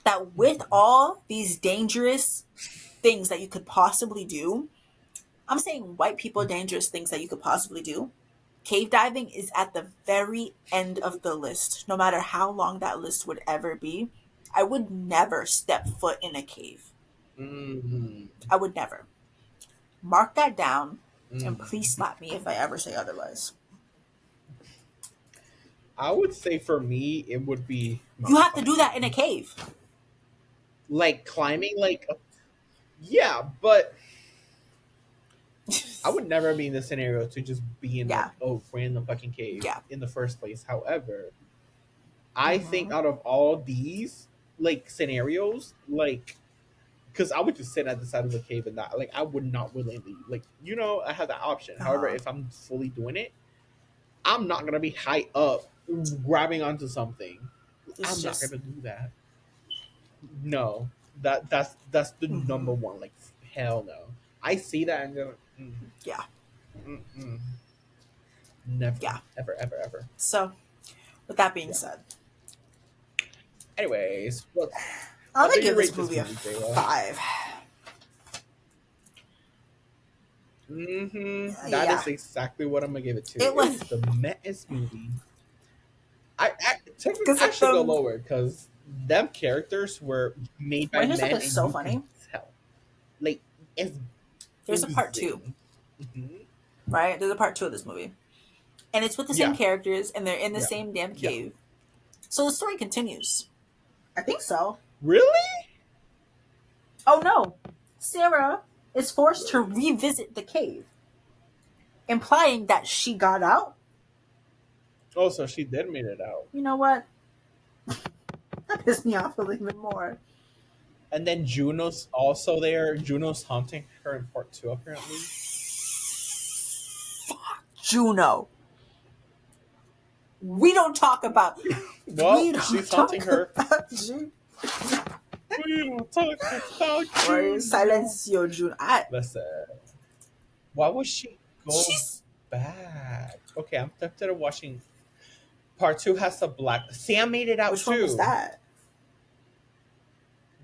that with Mm-mm. all these dangerous things that you could possibly do, I'm saying white people dangerous things that you could possibly do. Cave diving is at the very end of the list, no matter how long that list would ever be. I would never step foot in a cave. Mm-hmm. I would never. Mark that down and please Mm. slap me if I ever say otherwise. I would say for me, it would be You mountain have to do that in a climbing. cave. Like climbing, yeah, but I would never be in the scenario to just be in like Yeah. a random fucking cave Yeah. in the first place. However, I think Mm-hmm. out of all these like scenarios, like because I would just sit at the side of the cave and not like I would not willingly like I have that option. However, Uh-huh. if I'm fully doing it, I'm not gonna be high up grabbing onto something. It's I'm not just gonna do that. No, That's the Hmm. number one. Like hell no. I see that and go, Yeah, mm, never, yeah. ever, ever, ever. So, with that being Yeah. said, Anyways, I'm what gonna do you give this rate this movie a movie, Jayla? 5. That Yeah, is exactly what I'm gonna give it to. it It was was the mettest movie. Technically because I like should go the lower because them characters were made by right here's men something and so you can funny. tell. Like it's There's a part two, oozing. Hmm. right? There's a part two of this movie, and it's with the same Yeah, characters, and they're in the yeah, same damn yeah. cave. So the story continues. I think so. Really? Oh no, Sarah is forced to revisit the cave, implying that she got out. Oh, so she did made it out. You know what? That pissed me off a little bit more. And then Juno's also there. Juno's haunting her in part two, apparently. Juno. We don't talk about. Well, We don't she's haunting talk her. about Juno. We will talk about Or Juno. silencio Juno. I, Listen, why would she go she's. back? Okay, I'm tempted of watching. Part two has a black. Sam made it out Which one was too. that?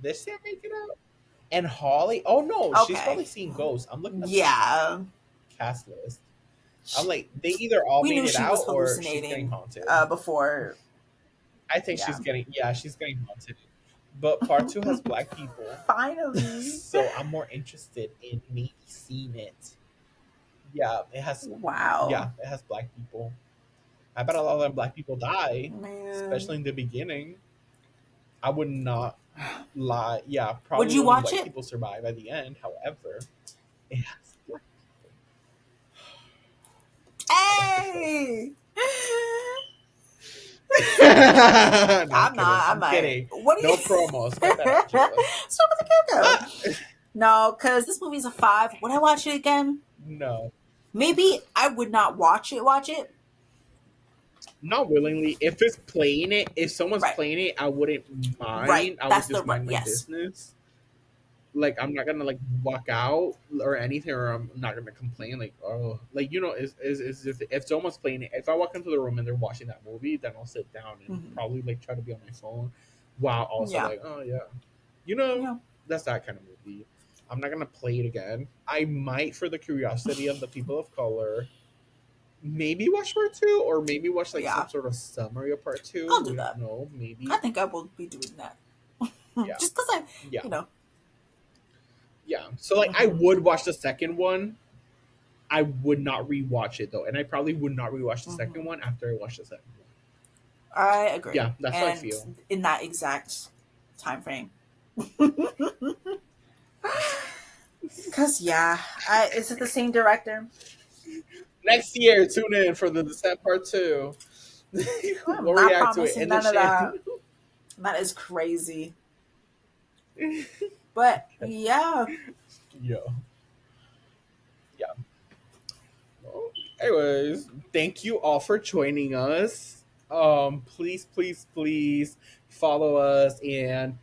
Did Sam make it out? And Holly? Oh no, she's Okay. probably seeing ghosts. I'm looking at the Yeah. cast list. I'm like, they either all We made knew it she was out or she's getting hallucinating haunted. before. I think Yeah. she's getting haunted. But part two has black people. Finally. So I'm more interested in maybe seeing it. Yeah, Wow. it has black people. I bet a lot of them black people die, Man. especially in the beginning. I would not lie. Yeah, Would probably you only watch white it? people survive at the end. However, it has black people. Hey! No, I'm I'm kidding. not. I I'm might. kidding. What do you? No promos. Cut that out, Jayla. Start with the go. Ah, No, because this movie's a 5. Would I watch it again? no, Maybe I would not watch it. Watch it. not willingly. If it's playing it, if someone's Right. playing it, I wouldn't Right. mind. I would That's the just right. mind my Yes. business. Like I'm not gonna like walk out or anything, or I'm not gonna complain. Like oh, like is if someone's playing it, if I walk into the room and they're watching that movie, then I'll sit down and Hmm. probably like try to be on my phone, while also Yeah. like oh yeah, you know Yeah. that's that kind of movie. I'm not gonna play it again. I might for the curiosity of the people of color. Maybe watch part two, or maybe watch like Yeah. some sort of summary of part two. I'll do We don't that. know. I Maybe. think I will be doing that. Yeah. Just because I, Yeah. you know. Yeah. So like I Hmm. would watch the second one. I would not rewatch it though, and I probably would not rewatch the second Hmm. one after I watch the second one. I agree. Yeah, that's how I And feel. in that exact time frame. Because, yeah. Is it the same director? Next year, tune in for the Descent Part Two. I'm We'll not react to it promising in the none of chin. that. That is crazy. But, yeah. Yo, yeah. Well, anyways, thank you all for joining us. Please, please, please follow us and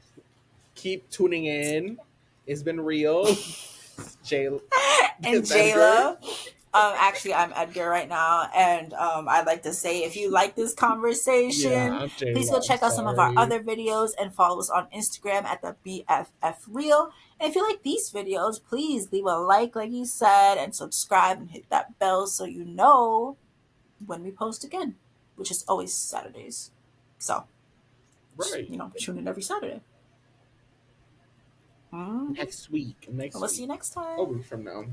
keep tuning in. It's been real. Jay, And Edgar. Jayla. Actually, I'm Edgar right now, and I'd like to say if you like this Yeah, conversation, I'm please go Jayla. I'm check out some of our sorry. other videos and follow us on Instagram at the BFF Reel. And if you like these videos, please leave a like you said, and subscribe and hit that bell so you know when we post again, which is always Saturdays. So, just, Right. tune in every Saturday. Hmm. Next week. Next We'll see week. you next A time. week from now.